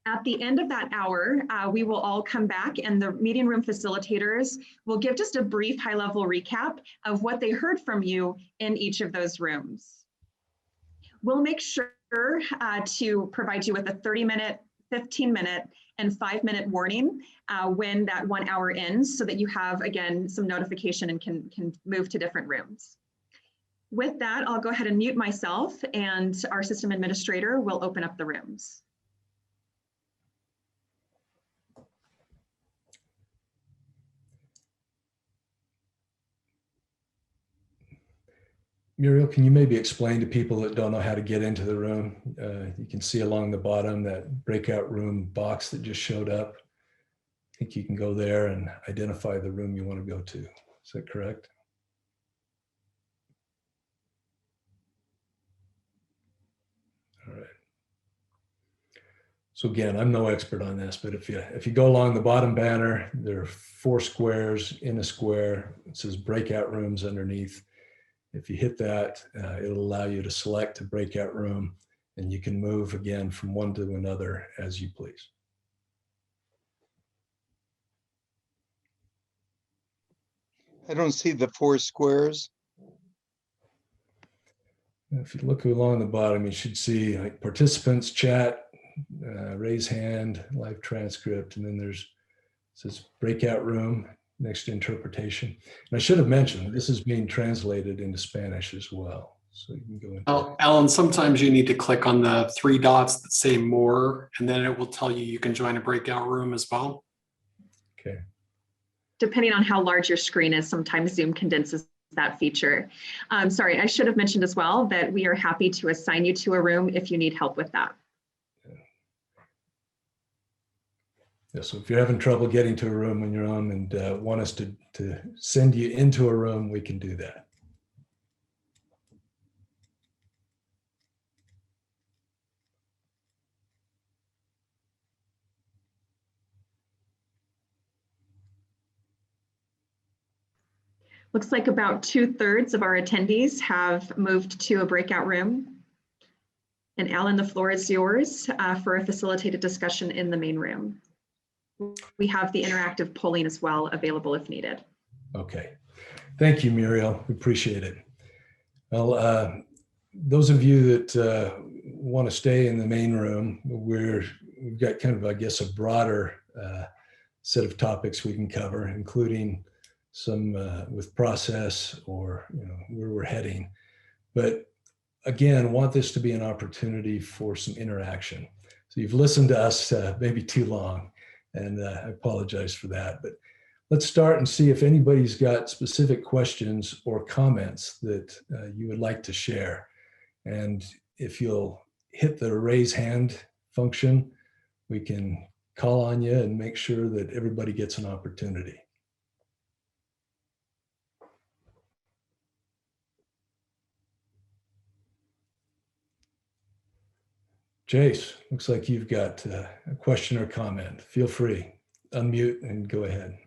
[SPEAKER 7] At the end of that hour, we will all come back and the meeting room facilitators will give just a brief high-level recap of what they heard from you in each of those rooms. We'll make sure to provide you with a 30-minute, 15-minute, and 5-minute warning when that 1 hour ends so that you have, again, some notification and can move to different rooms. With that, I'll go ahead and mute myself and our system administrator will open up the rooms.
[SPEAKER 1] Muriel, can you maybe explain to people that don't know how to get into the room? You can see along the bottom that breakout room box that just showed up. I think you can go there and identify the room you want to go to. Is that correct? All right. So again, I'm no expert on this, but if you go along the bottom banner, there are 4 squares in a square. It says breakout rooms underneath. If you hit that, it'll allow you to select a breakout room and you can move again from one to another as you please.
[SPEAKER 8] I don't see the 4 squares.
[SPEAKER 1] If you look along the bottom, you should see like participants, chat, raise hand, live transcript, and then there's it says breakout room. next interpretation. And I should have mentioned, this is being translated into Spanish as well. So you can go into
[SPEAKER 9] Oh, Alan, sometimes you need to click on the three dots that say more, and then it will tell you you can join a breakout room as well.
[SPEAKER 1] Okay.
[SPEAKER 7] Depending on how large your screen is, sometimes Zoom condenses that feature. Sorry, I should have mentioned as well that we are happy to assign you to a room if you need help with that.
[SPEAKER 1] Yeah, so if you're having trouble getting to a room on your own and want us to send you into a room, we can do that.
[SPEAKER 7] Looks like about 2/3 of our attendees have moved to a breakout room. And Alan, the floor is yours for a facilitated discussion in the main room. We have the interactive polling as well available if needed.
[SPEAKER 1] Okay. Thank you, Muriel. We appreciate it. Well, those of you that want to stay in the main room, we've got kind of, I guess, a broader set of topics we can cover, including some with process or where we're heading. But again, want this to be an opportunity for some interaction. So you've listened to us maybe too long, and I apologize for that. But let's start and see if anybody's got specific questions or comments that you would like to share. And if you'll hit the raise hand function, we can call on you and make sure that everybody gets an opportunity. Jace, looks like you've got a question or comment. Feel free, unmute and go ahead.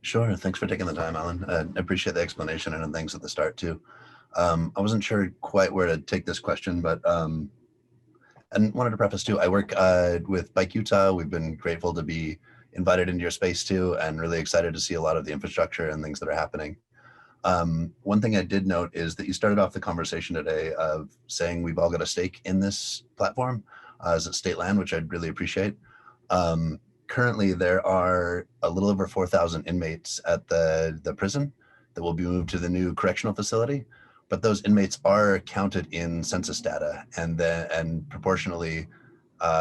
[SPEAKER 10] Sure. Thanks for taking the time, Alan. I appreciate the explanation and things at the start too. I wasn't sure quite where to take this question, but and wanted to preface too, I work with Bike Utah. We've been grateful to be invited into your space too, and really excited to see a lot of the infrastructure and things that are happening. One thing I did note is that you started off the conversation today of saying we've all got a stake in this platform as a state land, which I'd really appreciate. Currently, there are a little over 4,000 inmates at the prison that will be moved to the new correctional facility, but those inmates are counted in census data and proportionally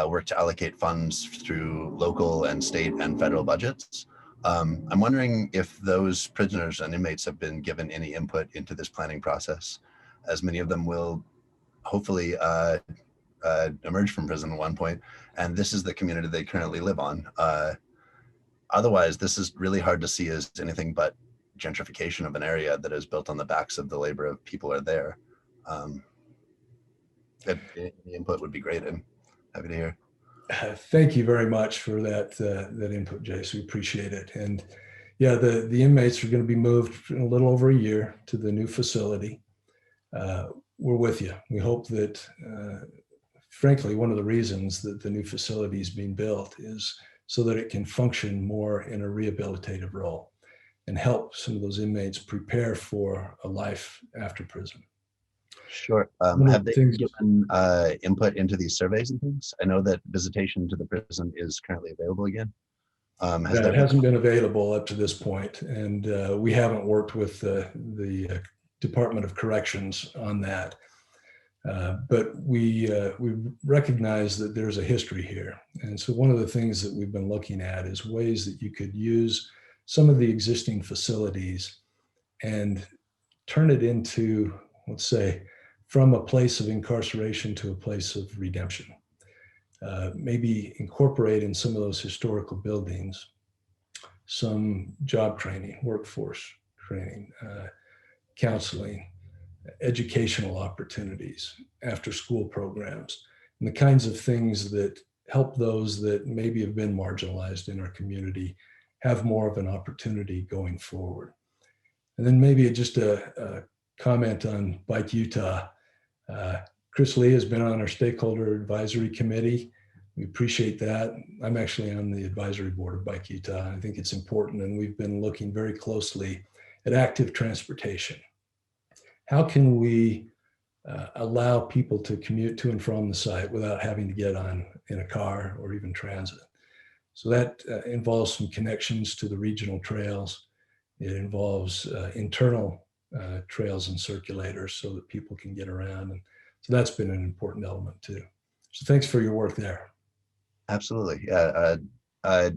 [SPEAKER 10] work to allocate funds through local and state and federal budgets. I'm wondering if those prisoners and inmates have been given any input into this planning process, as many of them will hopefully emerge from prison at one point, and this is the community they currently live on. Otherwise, this is really hard to see as anything but gentrification of an area that is built on the backs of the labor of people who are there. Any input would be great. I'm happy to hear.
[SPEAKER 1] Thank you very much for that input, Jace. We appreciate it. And yeah, the inmates are going to be moved in a little over a year to the new facility. We're with you. We hope that, frankly, one of the reasons that the new facility is being built is so that it can function more in a rehabilitative role and help some of those inmates prepare for a life after prison.
[SPEAKER 10] Sure. Have they given input into these surveys and things? I know that visitation to the prison is currently available again.
[SPEAKER 1] It hasn't been available up to this point, and we haven't worked with the Department of Corrections on that. But we recognize that there's a history here. And so one of the things that we've been looking at is ways that you could use some of the existing facilities and turn it into, let's say, from a place of incarceration to a place of redemption. Maybe incorporate in some of those historical buildings some job training, workforce training, counseling, educational opportunities, after school programs, and the kinds of things that help those that maybe have been marginalized in our community have more of an opportunity going forward. And then maybe just a comment on Bike Utah. Chris Lee has been on our stakeholder advisory committee. We appreciate that. I'm actually on the advisory board of Bike Utah. I think it's important, and we've been looking very closely at active transportation. How can we allow people to commute to and from the site without having to get on in a car or even transit? So that involves some connections to the regional trails. It involves internal trails and circulators so that people can get around. And so that's been an important element too. So thanks for your work there.
[SPEAKER 10] Absolutely. Yeah.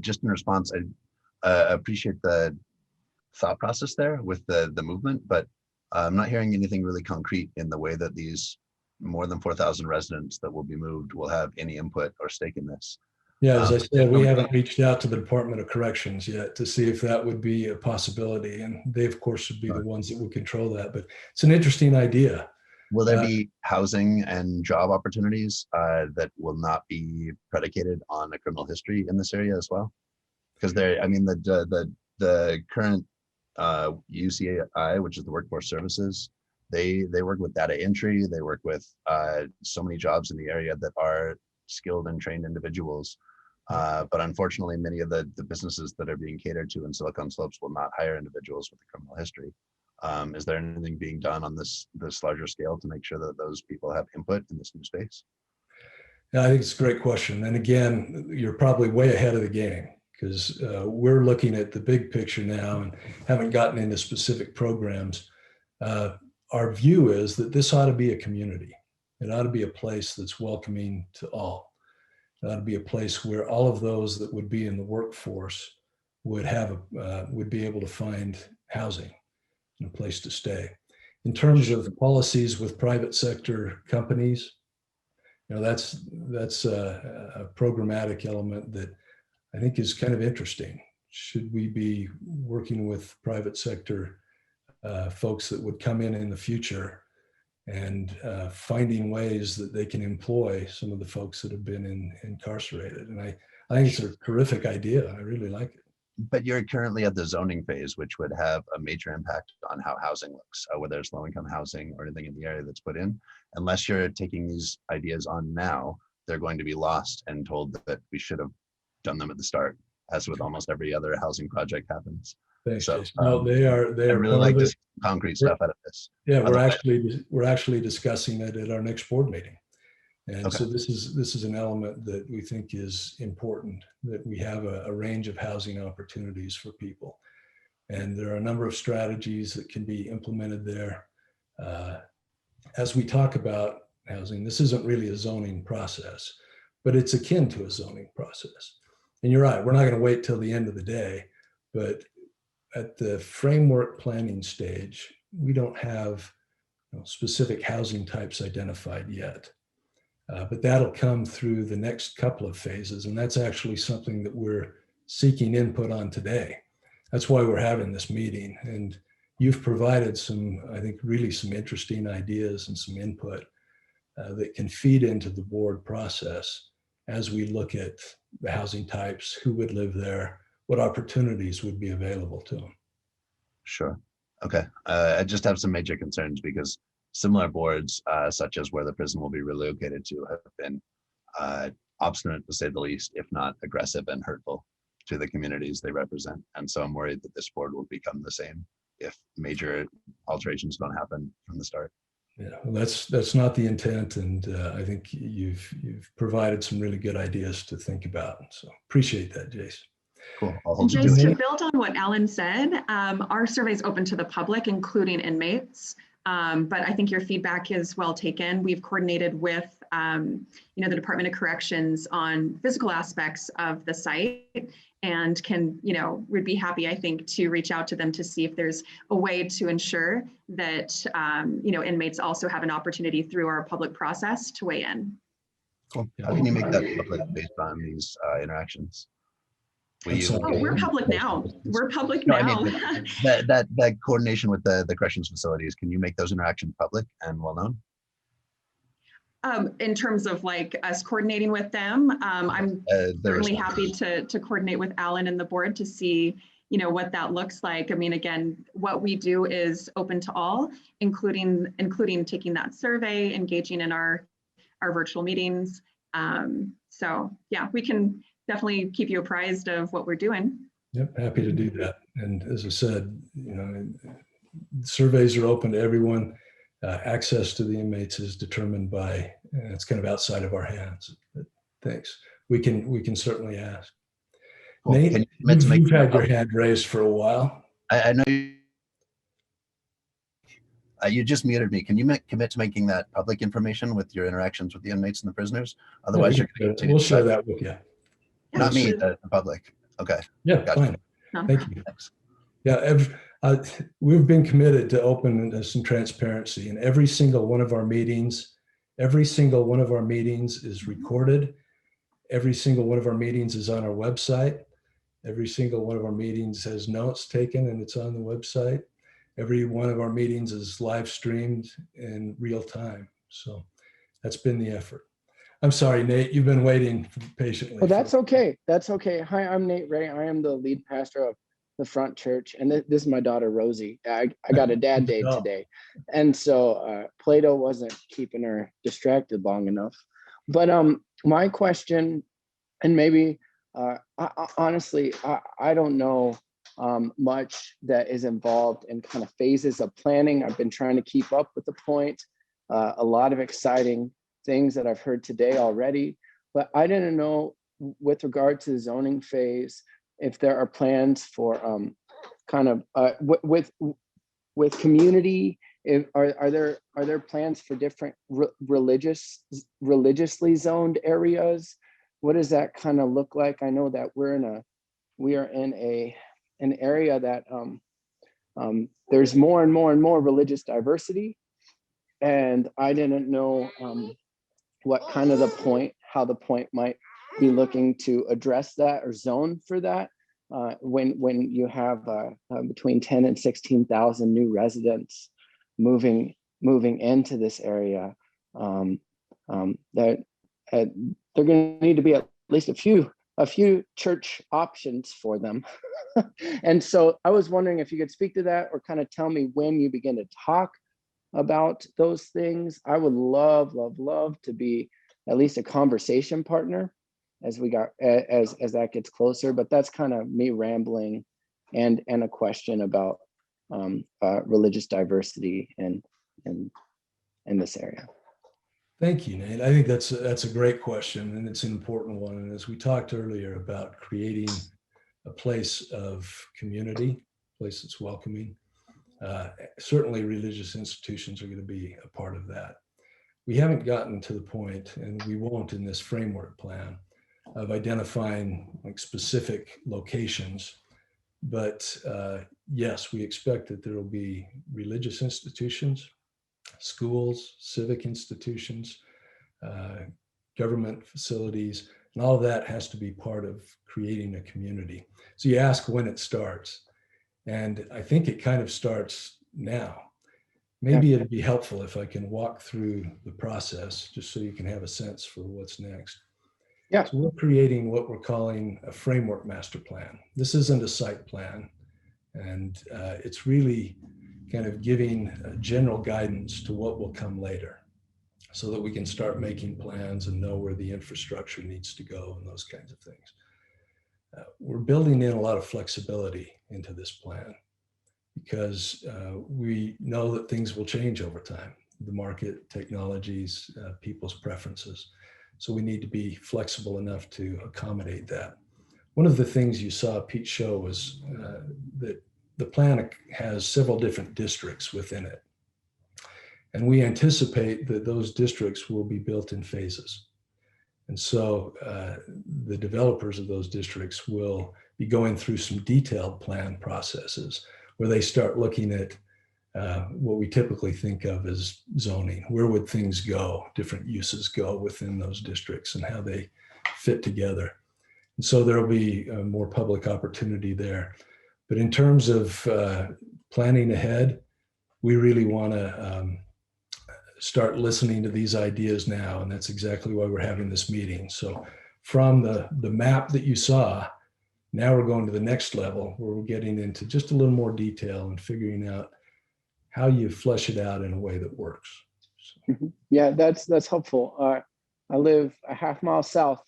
[SPEAKER 10] Just in response, I appreciate the thought process there with the movement, but I'm not hearing anything really concrete in the way that these more than 4,000 residents that will be moved will have any input or stake in this.
[SPEAKER 1] Yeah, as I said, we haven't reached out to the Department of Corrections yet to see if that would be a possibility. And they, of course, would be the ones that would control that. But it's an interesting idea.
[SPEAKER 10] Will there be housing and job opportunities that will not be predicated on a criminal history in this area as well? Because I mean, the current UCI, which is the Workforce Services, they work with data entry. They work with so many jobs in the area that are skilled and trained individuals. But unfortunately, many of the businesses that are being catered to in Silicon Slopes will not hire individuals with a criminal history. Is there anything being done on this larger scale to make sure that those people have input in this new space?
[SPEAKER 1] Yeah, I think it's a great question. And again, you're probably way ahead of the game because we're looking at the big picture now and haven't gotten into specific programs. Our view is that this ought to be a community. It ought to be a place that's welcoming to all. It ought to be a place where all of those that would be in the workforce would be able to find housing and a place to stay. In terms of the policies with private sector companies, that's a programmatic element that I think is kind of interesting. Should we be working with private sector folks that would come in the future and finding ways that they can employ some of the folks that have been incarcerated? And I think it's a terrific idea. I really like it.
[SPEAKER 10] But you're currently at the zoning phase, which would have a major impact on how housing looks, whether it's low-income housing or anything in the area that's put in. Unless you're taking these ideas on now, they're going to be lost and told that we should have done them at the start, as with almost every other housing project happens.
[SPEAKER 1] Thanks,
[SPEAKER 10] So,
[SPEAKER 1] Jason. No, they are
[SPEAKER 10] I really like this concrete stuff out of this.
[SPEAKER 1] Yeah, we're actually discussing it at our next board meeting. And so this is an element that we think is important, that we have a range of housing opportunities for people. And there are a number of strategies that can be implemented there. As we talk about housing, this isn't really a zoning process, but it's akin to a zoning process. And you're right, we're not going to wait till the end of the day, but at the framework planning stage, we don't have specific housing types identified yet. But that'll come through the next couple of phases. And that's actually something that we're seeking input on today. That's why we're having this meeting. And you've provided some, I think, really some interesting ideas and some input that can feed into the board process as we look at the housing types, who would live there, what opportunities would be available to them.
[SPEAKER 10] Sure. Okay. I just have some major concerns because similar boards, such as where the prison will be relocated to, have been obstinate, to say the least, if not aggressive and hurtful to the communities they represent. And so I'm worried that this board will become the same if major alterations don't happen from the start.
[SPEAKER 1] Yeah, well, that's not the intent, and I think you've provided some really good ideas to think about. So appreciate that, Jace.
[SPEAKER 10] Cool. I'll hold you
[SPEAKER 7] Jace,
[SPEAKER 10] to
[SPEAKER 7] to
[SPEAKER 10] it.
[SPEAKER 7] build on what Alan said, our survey is open to the public, including inmates. But I think your feedback is well taken. We've coordinated with, the Department of Corrections on physical aspects of the site, and would be happy, I think, to reach out to them to see if there's a way to ensure that, inmates also have an opportunity through our public process to weigh in.
[SPEAKER 10] Cool. How can you make that public based on these interactions?
[SPEAKER 7] We're public now. We're public
[SPEAKER 10] No,
[SPEAKER 7] now.
[SPEAKER 10] I mean, that coordination with the corrections facilities, can you make those interactions public and well known?
[SPEAKER 7] In terms of like us coordinating with them, I'm certainly happy to coordinate with Alan and the board to see, what that looks like. I mean, again, what we do is open to all, including taking that survey, engaging in our virtual meetings. So yeah, we can definitely keep you apprised of what we're doing.
[SPEAKER 1] Yep, happy to do that. And as I said, surveys are open to everyone. Access to the inmates is determined by, it's kind of outside of our hands. But thanks. We can certainly ask.
[SPEAKER 10] Cool. Can
[SPEAKER 1] Nate,
[SPEAKER 10] you commit to
[SPEAKER 1] you've
[SPEAKER 10] making
[SPEAKER 1] had
[SPEAKER 10] that
[SPEAKER 1] your hand raised for a while.
[SPEAKER 10] I know you just muted me. Can you commit to making that public information with your interactions with the inmates and the prisoners? Otherwise, you're going to
[SPEAKER 1] We'll share that with you.
[SPEAKER 10] Not me, the public. Okay.
[SPEAKER 1] Yeah,
[SPEAKER 10] Gotcha.
[SPEAKER 1] fine. Thank you.
[SPEAKER 10] Thanks.
[SPEAKER 1] Yeah, we've been committed to openness and transparency, and every single one of our meetings is recorded. Every single one of our meetings is on our website. Every single one of our meetings has notes taken and it's on the website. Every one of our meetings is live streamed in real time. So that's been the effort. I'm sorry, Nate, you've been waiting patiently.
[SPEAKER 11] Oh, that's okay. That's okay. Hi, I'm Nate Ray. I am the lead pastor of the Front Church. And this is my daughter, Rosie. I got a dad day today. And so Plato wasn't keeping her distracted long enough. But my question, and maybe honestly, I don't know much that is involved in kind of phases of planning. I've been trying to keep up with the point. A lot of exciting things that I've heard today already, but I didn't know with regard to the zoning phase, if there are plans for kind of with community, are there plans for different religiously zoned areas? What does that kind of look like? I know that we are in an area that there's more and more religious diversity, and I didn't know what kind of how the point might be looking to address that or zone for that when you have between 10 and 16,000 new residents moving into this area. That they're going to need to be at least a few church options for them. And so I was wondering if you could speak to that or kind of tell me when you begin to talk about those things. I would love to be at least a conversation partner as that gets closer, but that's kind of me rambling and a question about religious diversity in this area.
[SPEAKER 1] Thank you, Nate. I think that's a great question, and it's an important one. And as we talked earlier about creating a place of community, a place that's welcoming, certainly religious institutions are going to be a part of that. We haven't gotten to the point, and we won't in this framework plan, of identifying like specific locations. But yes, we expect that there will be religious institutions, schools, civic institutions, government facilities, and all of that has to be part of creating a community. So you ask when it starts, and I think it kind of starts now. Maybe it'd be helpful if I can walk through the process just so you can have a sense for what's next.
[SPEAKER 11] Yeah.
[SPEAKER 1] So we're creating what we're calling a framework master plan. This isn't a site plan, and it's really kind of giving general guidance to what will come later so that we can start making plans and know where the infrastructure needs to go and those kinds of things. We're building in a lot of flexibility into this plan because we know that things will change over time, the market, technologies, people's preferences. So we need to be flexible enough to accommodate that. One of the things you saw Pete show was that the plan has several different districts within it. And we anticipate that those districts will be built in phases. And so the developers of those districts will be going through some detailed plan processes where they start looking at what we typically think of as zoning. Where would things go, different uses go within those districts and how they fit together. And so there'll be more public opportunity there. But in terms of planning ahead, we really want to start listening to these ideas now. And that's exactly why we're having this meeting. So from the map that you saw, now we're going to the next level where we're getting into just a little more detail and figuring out how you flesh it out in a way that works. So.
[SPEAKER 11] Yeah, that's helpful. I live a half mile south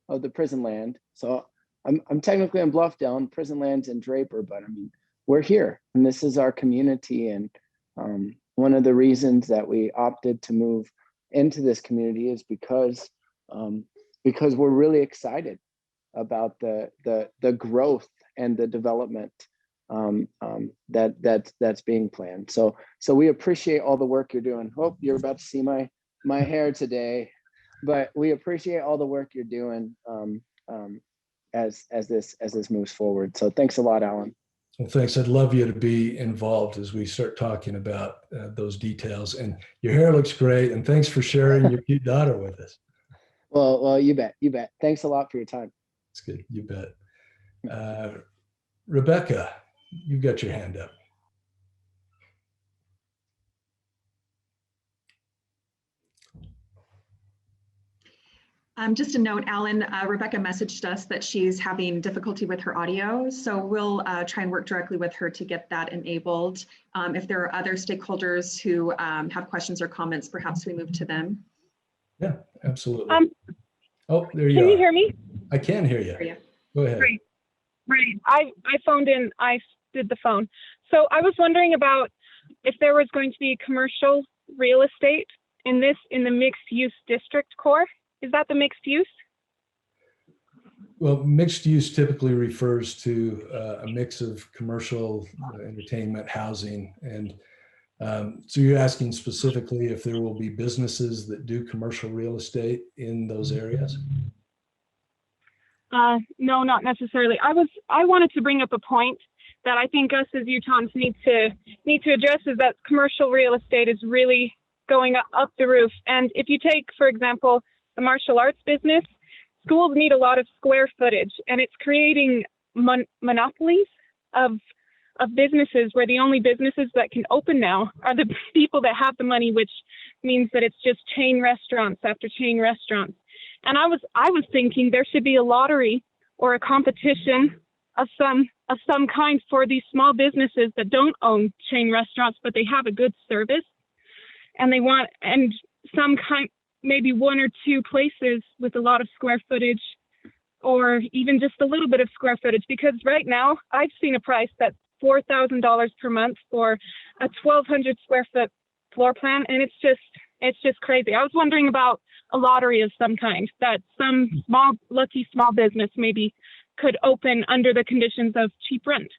[SPEAKER 11] of the prison land. So I'm technically in Bluffdale, prison land's in Draper, but I mean, we're here and this is our community. And one of the reasons that we opted to move into this community is because we're really excited about the growth and the development that's being planned. So we appreciate all the work you're doing. Hope you're about to see my hair today, but we appreciate all the work you're doing as this moves forward. So thanks a lot, Alan.
[SPEAKER 1] Well, thanks. I'd love you to be involved as we start talking about those details. And your hair looks great. And thanks for sharing your cute daughter with us.
[SPEAKER 11] Well, you bet. Thanks a lot for your time.
[SPEAKER 1] It's good. You bet. Rebecca, you've got your hand up.
[SPEAKER 7] Just a note, Alan, Rebecca messaged us that she's having difficulty with her audio. So we'll try and work directly with her to get that enabled. If there are other stakeholders who have questions or comments, perhaps we move to them.
[SPEAKER 1] Yeah, absolutely. Oh, there you are.
[SPEAKER 12] Can you hear me?
[SPEAKER 1] I can hear you. Go ahead.
[SPEAKER 12] Right. I phoned in, I did the phone. So I was wondering about if there was going to be commercial real estate in the mixed use district core. Is that the mixed use?
[SPEAKER 1] Well, mixed use typically refers to a mix of commercial, entertainment, housing. And so you're asking specifically if there will be businesses that do commercial real estate in those areas?
[SPEAKER 12] No, not necessarily. I wanted to bring up a point that I think us as Utahns need to address, is that commercial real estate is really going up the roof. And if you take, for example, the martial arts business, schools need a lot of square footage, and it's creating monopolies of businesses where the only businesses that can open now are the people that have the money, which means that it's just chain restaurants after chain restaurants. And I was thinking there should be a lottery or a competition of some kind for these small businesses that don't own chain restaurants, but they have a good service, and some kind, maybe one or two places with a lot of square footage, or even just a little bit of square footage. Because right now I've seen a price that's $4,000 per month for a 1,200 square foot floor plan, and it's just crazy. I was wondering about a lottery of some kind, that some lucky small business maybe could open under the conditions of cheap rent.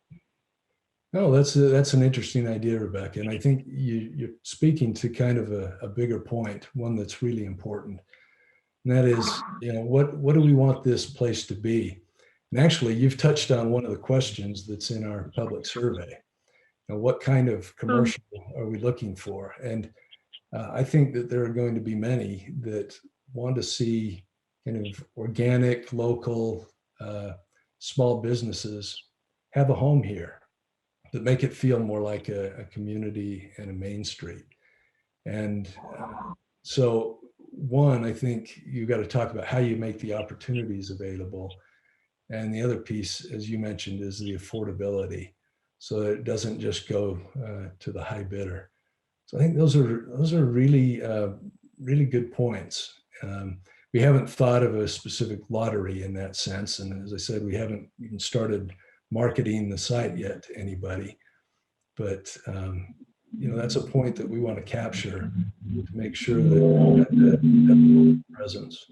[SPEAKER 1] No, that's an interesting idea, Rebecca. And I think you're speaking to kind of a bigger point, one that's really important. And that is, what do we want this place to be? And actually, you've touched on one of the questions that's in our public survey. What kind of commercial are we looking for? And I think that there are going to be many that want to see kind of organic, local, small businesses have a home here, that make it feel more like a community and a main street. And so one, I think you've got to talk about how you make the opportunities available. And the other piece, as you mentioned, is the affordability, so that it doesn't just go to the high bidder. So I think those are really, really good points. We haven't thought of a specific lottery in that sense. And as I said, we haven't even started marketing the site yet to anybody, but that's a point that we want to capture to make sure that presence.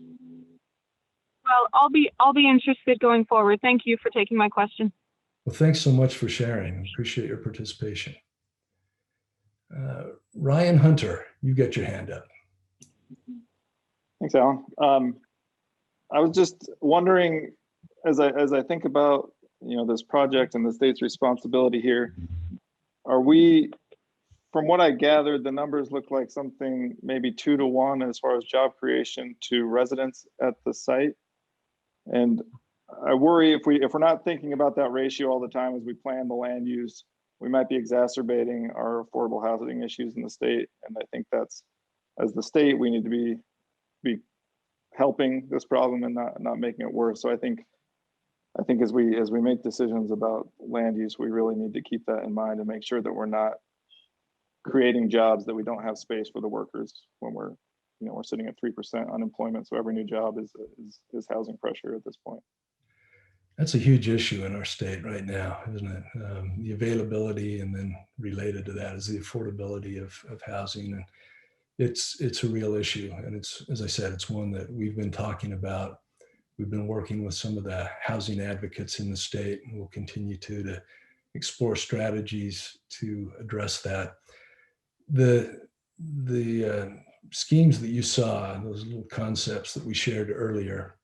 [SPEAKER 12] Well, I'll be interested going forward. Thank you for taking my question.
[SPEAKER 1] Well, thanks so much for sharing. Appreciate your participation. Ryan Hunter, you got your hand up.
[SPEAKER 13] Thanks, Alan. I was just wondering, as I think about this project and the state's responsibility here, are we, from what I gathered, the numbers look like something maybe 2 to 1 as far as job creation to residents at the site. And I worry if we're not thinking about that ratio all the time as we plan the land use, we might be exacerbating our affordable housing issues in the state. And I think that's, as the state, we need to be helping this problem and not making it worse. So I think as we make decisions about land use, we really need to keep that in mind and make sure that we're not creating jobs that we don't have space for the workers when we're sitting at 3% unemployment. So every new job is housing pressure at this point.
[SPEAKER 1] That's a huge issue in our state right now, isn't it? The availability, and then related to that is the affordability of housing. And it's a real issue. And it's, as I said, it's one that we've been talking about We've been working with some of the housing advocates in the state, and we'll continue to explore strategies to address that. The schemes that you saw, those little concepts that we shared earlier,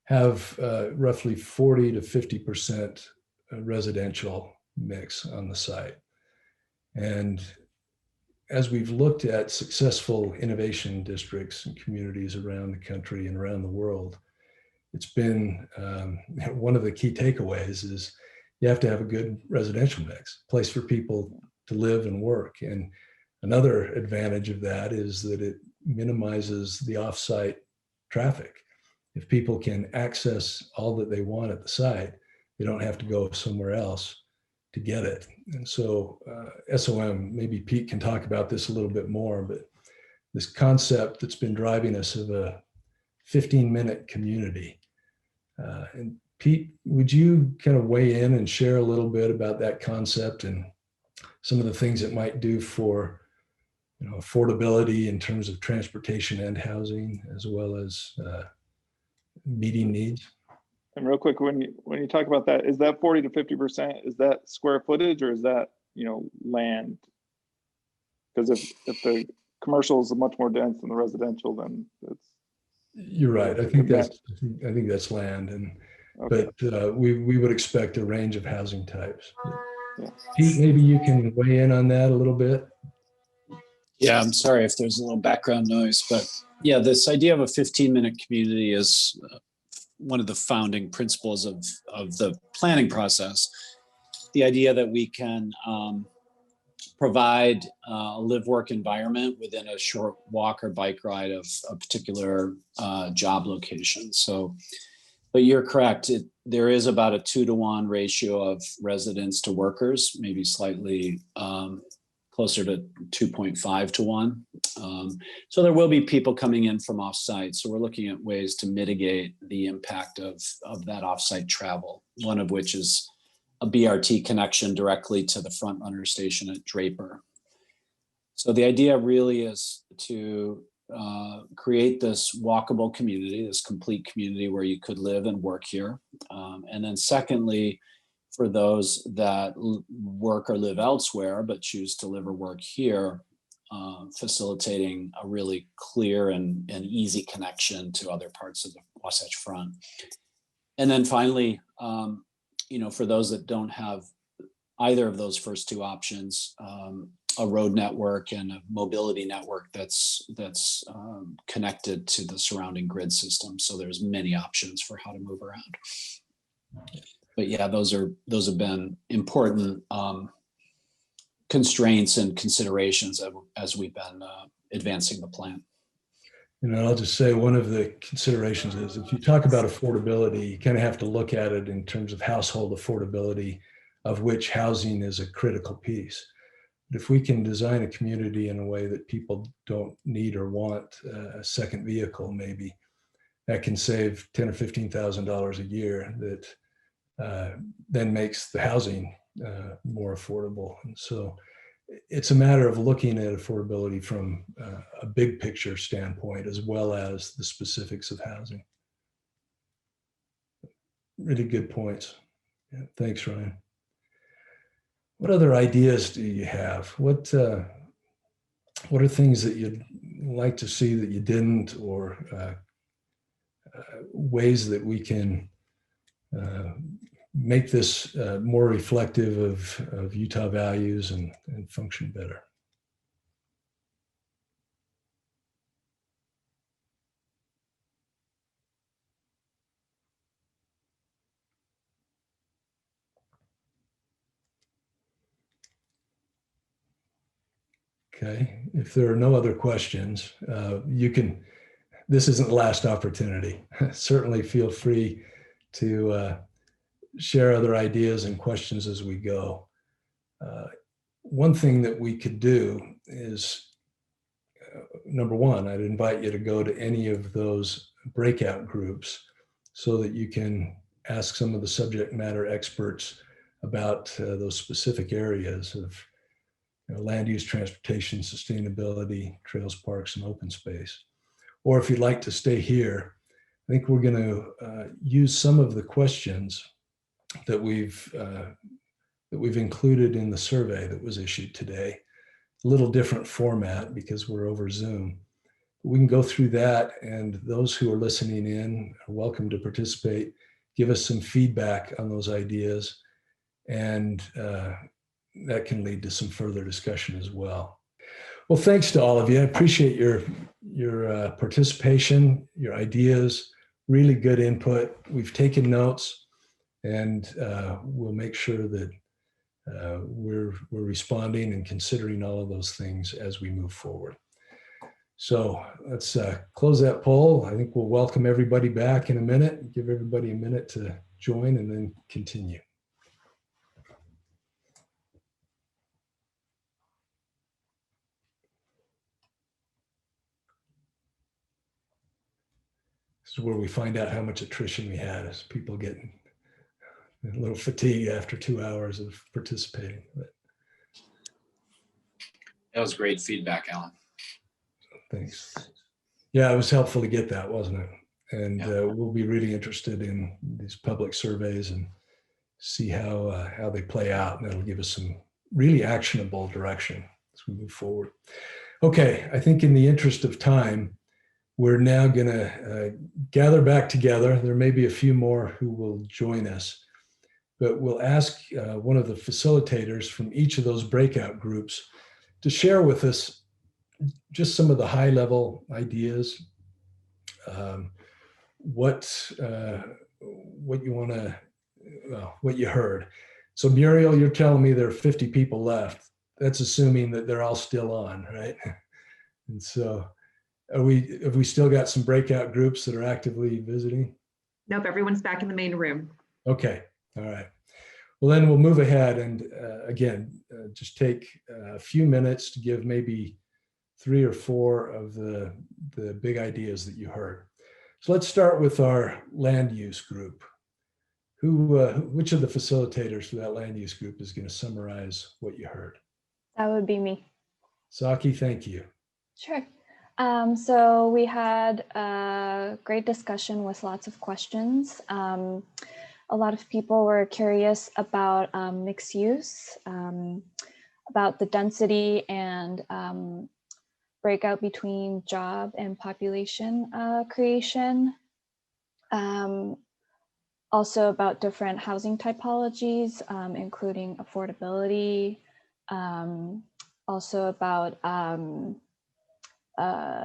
[SPEAKER 1] have roughly 40 to 50% residential mix on the site. And as we've looked at successful innovation districts and communities around the country and around the world, it's been one of the key takeaways is you have to have a good residential mix, place for people to live and work. And another advantage of that is that it minimizes the offsite traffic. If people can access all that they want at the site, they don't have to go somewhere else to get it. And so SOM, maybe Pete can talk about this a little bit more, but this concept that's been driving us of a 15-minute community. And Pete, would you kind of weigh in and share a little bit about that concept and some of the things it might do for affordability in terms of transportation and housing, as well as meeting needs?
[SPEAKER 13] And real quick, when you talk about that, is that 40 to 50%? Is that square footage or is that land? Because if the commercial is much more dense than the residential, then it's.
[SPEAKER 1] You're right. I think that's land, and okay. But we would expect a range of housing types. Yeah. Pete, maybe you can weigh in on that a little bit.
[SPEAKER 6] Yeah, I'm sorry if there's a little background noise, but yeah, this idea of a 15-minute community is one of the founding principles of the planning process. The idea that we can provide a live-work environment within a short walk or bike ride of a particular job location. So, but you're correct. There is about a 2-to-1 ratio of residents to workers, maybe slightly closer to 2.5 to 1. So there will be people coming in from offsite. So we're looking at ways to mitigate the impact of that offsite travel, one of which is a BRT connection directly to the front runner station at Draper. So the idea really is to create this walkable community, this complete community where you could live and work here. And then secondly, for those that work or live elsewhere, but choose to live or work here, facilitating a really clear and easy connection to other parts of the Wasatch Front. And then finally, for those that don't have either of those first two options, a road network and a mobility network that's connected to the surrounding grid system. So there's many options for how to move around. But yeah, those have been important constraints and considerations as we've been advancing the plan.
[SPEAKER 1] And I'll just say one of the considerations is if you talk about affordability, you kind of have to look at it in terms of household affordability, of which housing is a critical piece. But if we can design a community in a way that people don't need or want a second vehicle, maybe that can save $10,000 or $15,000 a year, that then makes the housing more affordable. And so it's a matter of looking at affordability from a big picture standpoint, as well as the specifics of housing. Really good points. Yeah, thanks, Ryan. What other ideas do you have? What are things that you'd like to see that you didn't, or ways that we can make this more reflective of Utah values and function better? Okay, if there are no other questions, this isn't the last opportunity. Certainly feel free to share other ideas and questions as we go. One thing that we could do is, number one, I'd invite you to go to any of those breakout groups so that you can ask some of the subject matter experts about those specific areas of land use, transportation, sustainability, trails, parks, and open space. Or if you'd like to stay here, I think we're going to use some of the questions that we've included in the survey that was issued today. A little different format because we're over Zoom. We can go through that, and those who are listening in are welcome to participate, give us some feedback on those ideas, and that can lead to some further discussion as well. Well, thanks to all of you. I appreciate your participation, your ideas, really good input. We've taken notes, and we'll make sure that we're responding and considering all of those things as we move forward. So let's close that poll. I think we'll welcome everybody back in a minute, give everybody a minute to join, and then continue. This is where we find out how much attrition we had as people getting a little fatigued after 2 hours of participating. But
[SPEAKER 6] that was great feedback, Alan.
[SPEAKER 1] Thanks. Yeah, it was helpful to get that, wasn't it? And we'll be really interested in these public surveys and see how they play out. And that'll give us some really actionable direction as we move forward. Okay, I think in the interest of time, we're now going to gather back together. There may be a few more who will join us, but we'll ask one of the facilitators from each of those breakout groups to share with us just some of the high level ideas, what you want to, what you heard. So Muriel, you're telling me there are 50 people left. That's assuming that they're all still on, right? And so have we still got some breakout groups that are actively visiting?
[SPEAKER 7] Nope, everyone's back in the main room.
[SPEAKER 1] Okay, all right. Well, then we'll move ahead and again, just take a few minutes to give maybe 3 or 4 of the big ideas that you heard. So let's start with our land use group. Which of the facilitators for that land use group is going to summarize what you heard?
[SPEAKER 14] That would be me.
[SPEAKER 1] Saki, thank you.
[SPEAKER 14] Sure. So we had a great discussion with lots of questions. A lot of people were curious about mixed use, about the density and breakout between job and population creation. Also about different housing typologies, including affordability. Also about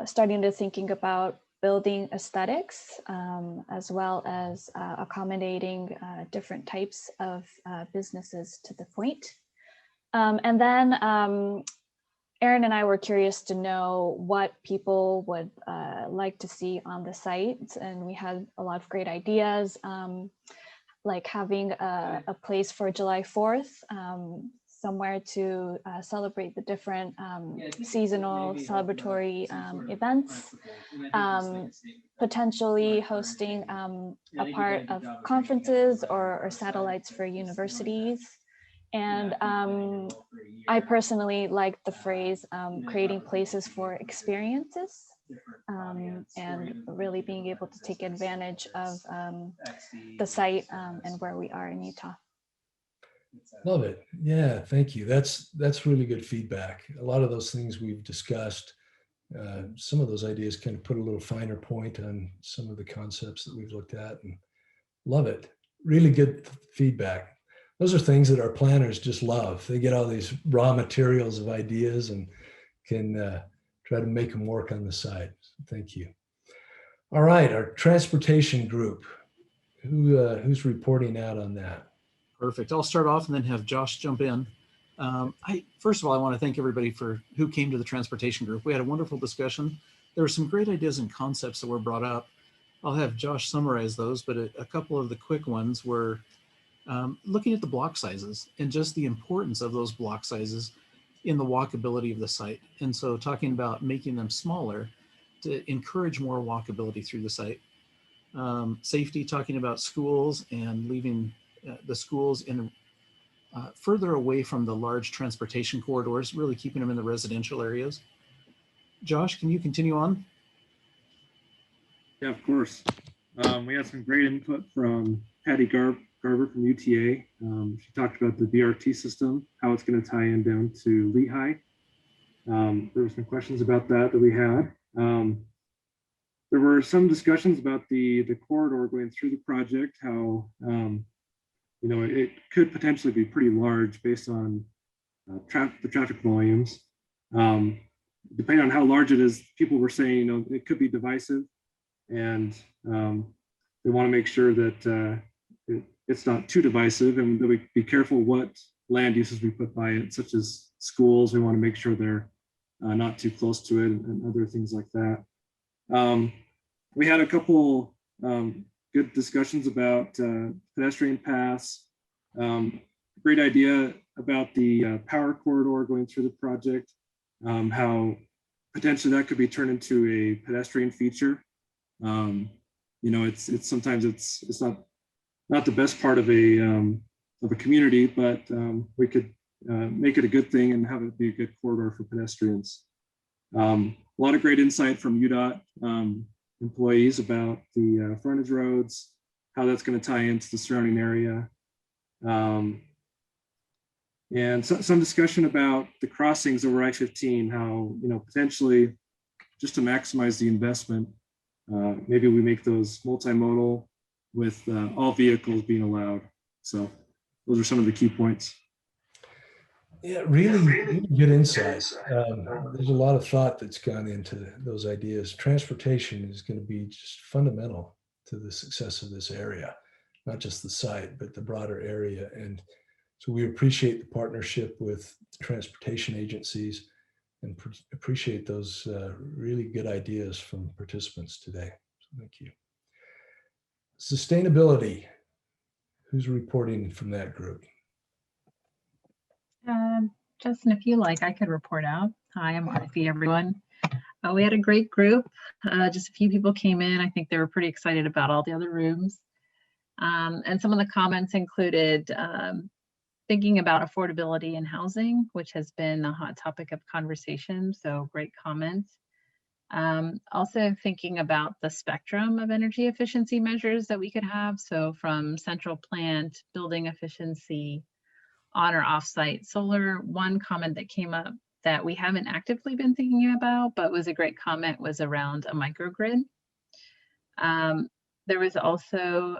[SPEAKER 14] starting to thinking about building aesthetics, as well as accommodating different types of businesses to the point. And then Aaron and I were curious to know what people would like to see on the site. And we had a lot of great ideas, like having a place for July 4th, somewhere to celebrate the different seasonal celebratory events, potentially hosting a part of conferences or satellites for universities. And I personally like the phrase creating places for experiences, and really being able to take advantage of the site and where we are in Utah.
[SPEAKER 1] Love it. Yeah, thank you. That's really good feedback. A lot of those things we've discussed, some of those ideas kind of put a little finer point on some of the concepts that we've looked at, and love it. Really good feedback. Those are things that our planners just love. They get all these raw materials of ideas and can try to make them work on the site. So thank you. All right, our transportation group. Who's reporting out on that?
[SPEAKER 15] Perfect. I'll start off and then have Josh jump in. First of all, I want to thank everybody who came to the transportation group. We had a wonderful discussion. There were some great ideas and concepts that were brought up. I'll have Josh summarize those, but a couple of the quick ones were looking at the block sizes and just the importance of those block sizes in the walkability of the site. And so talking about making them smaller to encourage more walkability through the site. Safety, talking about schools and leaving the schools in further away from the large transportation corridors, really keeping them in the residential areas. Josh, can you continue on?
[SPEAKER 16] Yeah, of course. We had some great input from Patty Garver from UTA. She talked about the BRT system, how it's going to tie in down to Lehigh. There were some questions about that we had. There were some discussions about the corridor going through the project, how it could potentially be pretty large based on the traffic volumes. Depending on how large it is, people were saying, it could be divisive, and they want to make sure that it's not too divisive, and that we be careful what land uses we put by it, such as schools. We want to make sure they're not too close to it, and other things like that. We had a couple good discussions about pedestrian paths. Great idea about the power corridor going through the project, how potentially that could be turned into a pedestrian feature. It's sometimes it's not the best part of a community, but we could make it a good thing and have it be a good corridor for pedestrians. A lot of great insight from UDOT employees about the frontage roads, how that's going to tie into the surrounding area. And some discussion about the crossings over I-15, how, potentially just to maximize the investment, maybe we make those multimodal with all vehicles being allowed. So those are some of the key points.
[SPEAKER 1] Yeah, really good insight. There's a lot of thought that's gone into those ideas. Transportation is going to be just fundamental to the success of this area, not just the site, but the broader area. And so we appreciate the partnership with the transportation agencies and appreciate those really good ideas from participants today. So thank you. Sustainability. Who's reporting from that group?
[SPEAKER 17] Justin, if you like, I could report out. Hi, I'm Arthi, everyone. We had a great group. Just a few people came in. I think they were pretty excited about all the other rooms. And some of the comments included thinking about affordability in housing, which has been a hot topic of conversation. So great comments. Also thinking about the spectrum of energy efficiency measures that we could have. So from central plant, building efficiency, on or off-site solar. One comment that came up that we haven't actively been thinking about, but was a great comment, was around a microgrid. There was also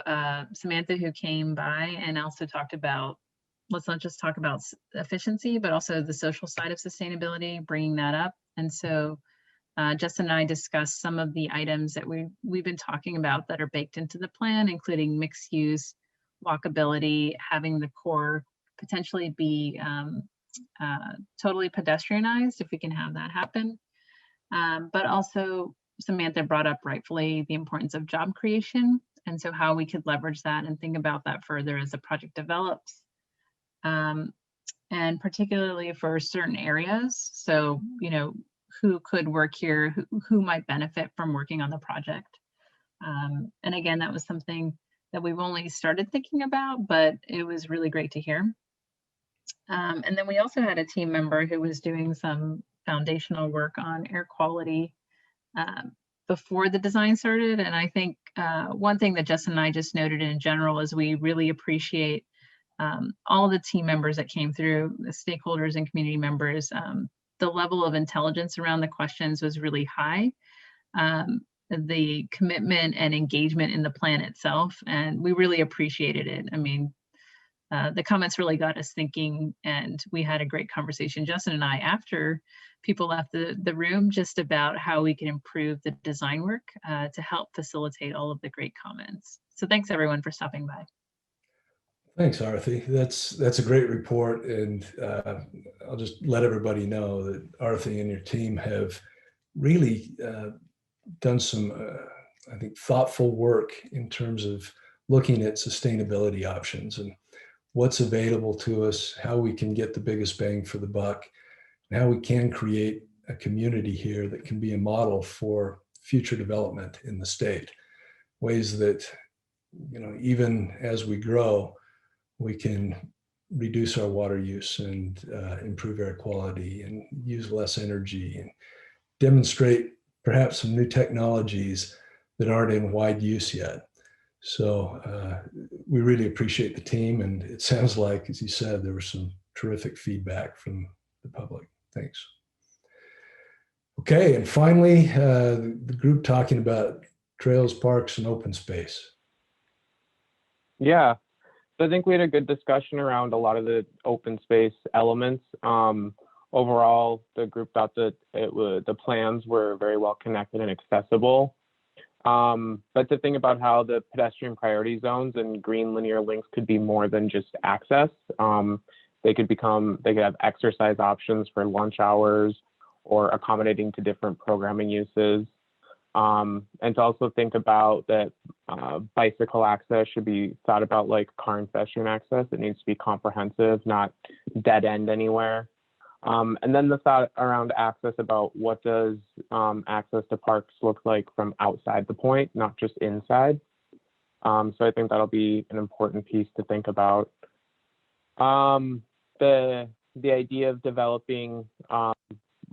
[SPEAKER 17] Samantha who came by and also talked about, let's not just talk about efficiency, but also the social side of sustainability, bringing that up. And so Justin and I discussed some of the items that we've been talking about that are baked into the plan, including mixed use, walkability, having the core potentially be totally pedestrianized if we can have that happen. But also Samantha brought up rightfully the importance of job creation. And so how we could leverage that and think about that further as the project develops. And particularly for certain areas. So, who could work here, who might benefit from working on the project. And again, that was something that we've only started thinking about, but it was really great to hear. And then we also had a team member who was doing some foundational work on air quality before the design started. And I think one thing that Justin and I just noted in general is we really appreciate all the team members that came through, the stakeholders and community members. The level of intelligence around the questions was really high. The commitment and engagement in the plan itself, and we really appreciated it. I mean, the comments really got us thinking, and we had a great conversation, Justin and I, after people left the room, just about how we can improve the design work to help facilitate all of the great comments. So thanks everyone for stopping by.
[SPEAKER 1] Thanks, Arthi. That's a great report, and I'll just let everybody know that Arthi and your team have really done some, I think, thoughtful work in terms of looking at sustainability options and what's available to us, how we can get the biggest bang for the buck, and how we can create a community here that can be a model for future development in the state. Ways that, even as we grow, we can reduce our water use and improve air quality and use less energy and demonstrate perhaps some new technologies that aren't in wide use yet. So we really appreciate the team, and it sounds like, as you said, there was some terrific feedback from the public. Thanks. Okay, and finally, the group talking about trails, parks, and open space.
[SPEAKER 18] Yeah, so I think we had a good discussion around a lot of the open space elements. Overall, the group thought that the plans were very well connected and accessible. But to think about how the pedestrian priority zones and green linear links could be more than just access. They could have exercise options for lunch hours or accommodating to different programming uses. And to also think about that bicycle access should be thought about like car and pedestrian access. It needs to be comprehensive, not dead end anywhere. And then the thought around access about what does access to parks look like from outside the point, not just inside. So I think that'll be an important piece to think about. The idea of developing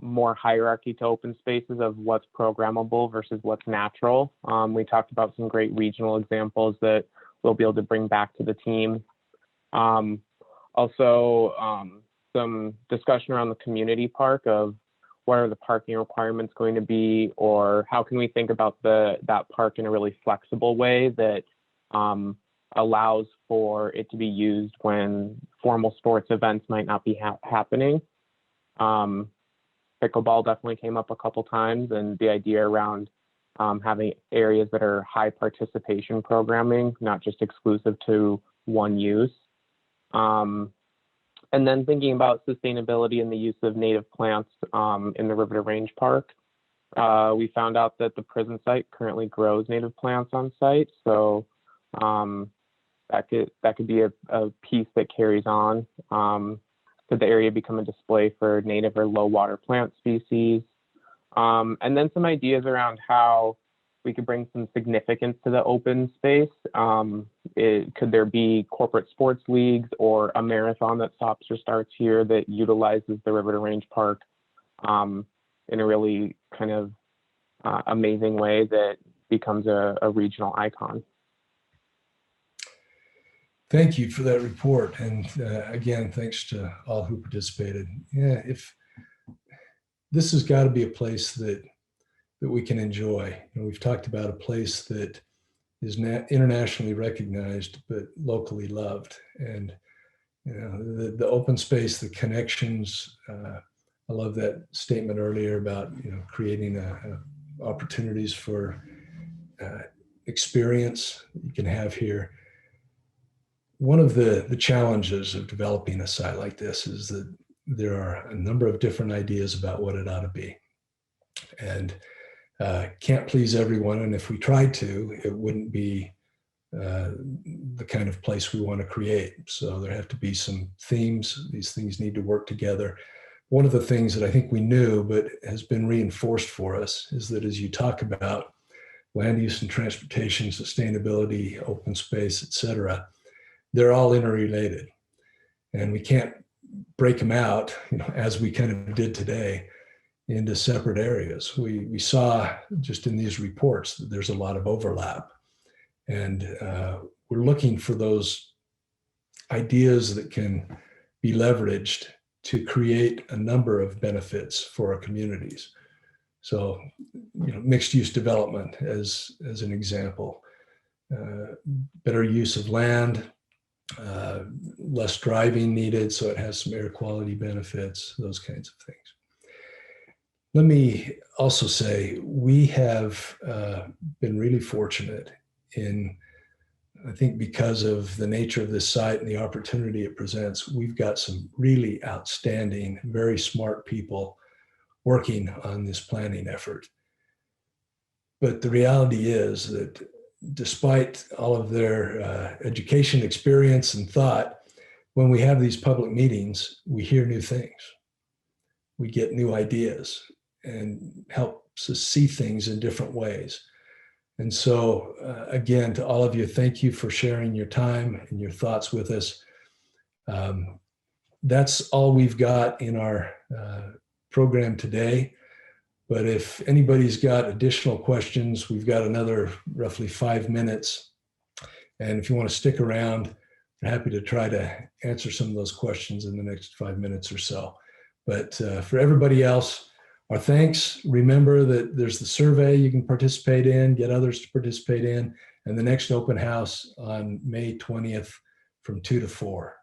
[SPEAKER 18] more hierarchy to open spaces of what's programmable versus what's natural. We talked about some great regional examples that we'll be able to bring back to the team. Also, some discussion around the community park of what are the parking requirements going to be, or how can we think about that park in a really flexible way that allows for it to be used when formal sports events might not be happening. Pickleball definitely came up a couple times, and the idea around having areas that are high participation programming, not just exclusive to one use. And then thinking about sustainability and the use of native plants in the River Range Park. We found out that the prison site currently grows native plants on site, so that could be a piece that carries on. Could the area become a display for native or low water plant species? And then some ideas around how we could bring some significance to the open space. Could there be corporate sports leagues or a marathon that stops or starts here that utilizes the River Range Park in a really kind of amazing way that becomes a regional icon?
[SPEAKER 1] Thank you for that report. And again, thanks to all who participated. Yeah, if this has got to be a place that we can enjoy. You know, we've talked about a place that is internationally recognized, but locally loved. And you know, the open space, the connections. I love that statement earlier about creating opportunities for experience you can have here. One of the challenges of developing a site like this is that there are a number of different ideas about what it ought to be, and can't please everyone. And if we tried to, it wouldn't be the kind of place we want to create. So there have to be some themes. These things need to work together. One of the things that I think we knew, but has been reinforced for us, is that as you talk about land use and transportation, sustainability, open space, et cetera, they're all interrelated, and we can't break them out, as we kind of did today, into separate areas. We saw just in these reports that there's a lot of overlap, and we're looking for those ideas that can be leveraged to create a number of benefits for our communities. So, mixed use development as an example, better use of land, less driving needed, so it has some air quality benefits, those kinds of things. Let me also say we have been really fortunate in, I think because of the nature of this site and the opportunity it presents, we've got some really outstanding, very smart people working on this planning effort. But the reality is that despite all of their education, experience, and thought, when we have these public meetings, we hear new things. We get new ideas and helps us see things in different ways. And so again, to all of you, thank you for sharing your time and your thoughts with us. That's all we've got in our program today. But if anybody's got additional questions, we've got another roughly 5 minutes. And if you want to stick around, I'm happy to try to answer some of those questions in the next 5 minutes or so. But for everybody else, our thanks. Remember that there's the survey you can participate in, get others to participate in, and the next open house on May 20th from 2 to 4.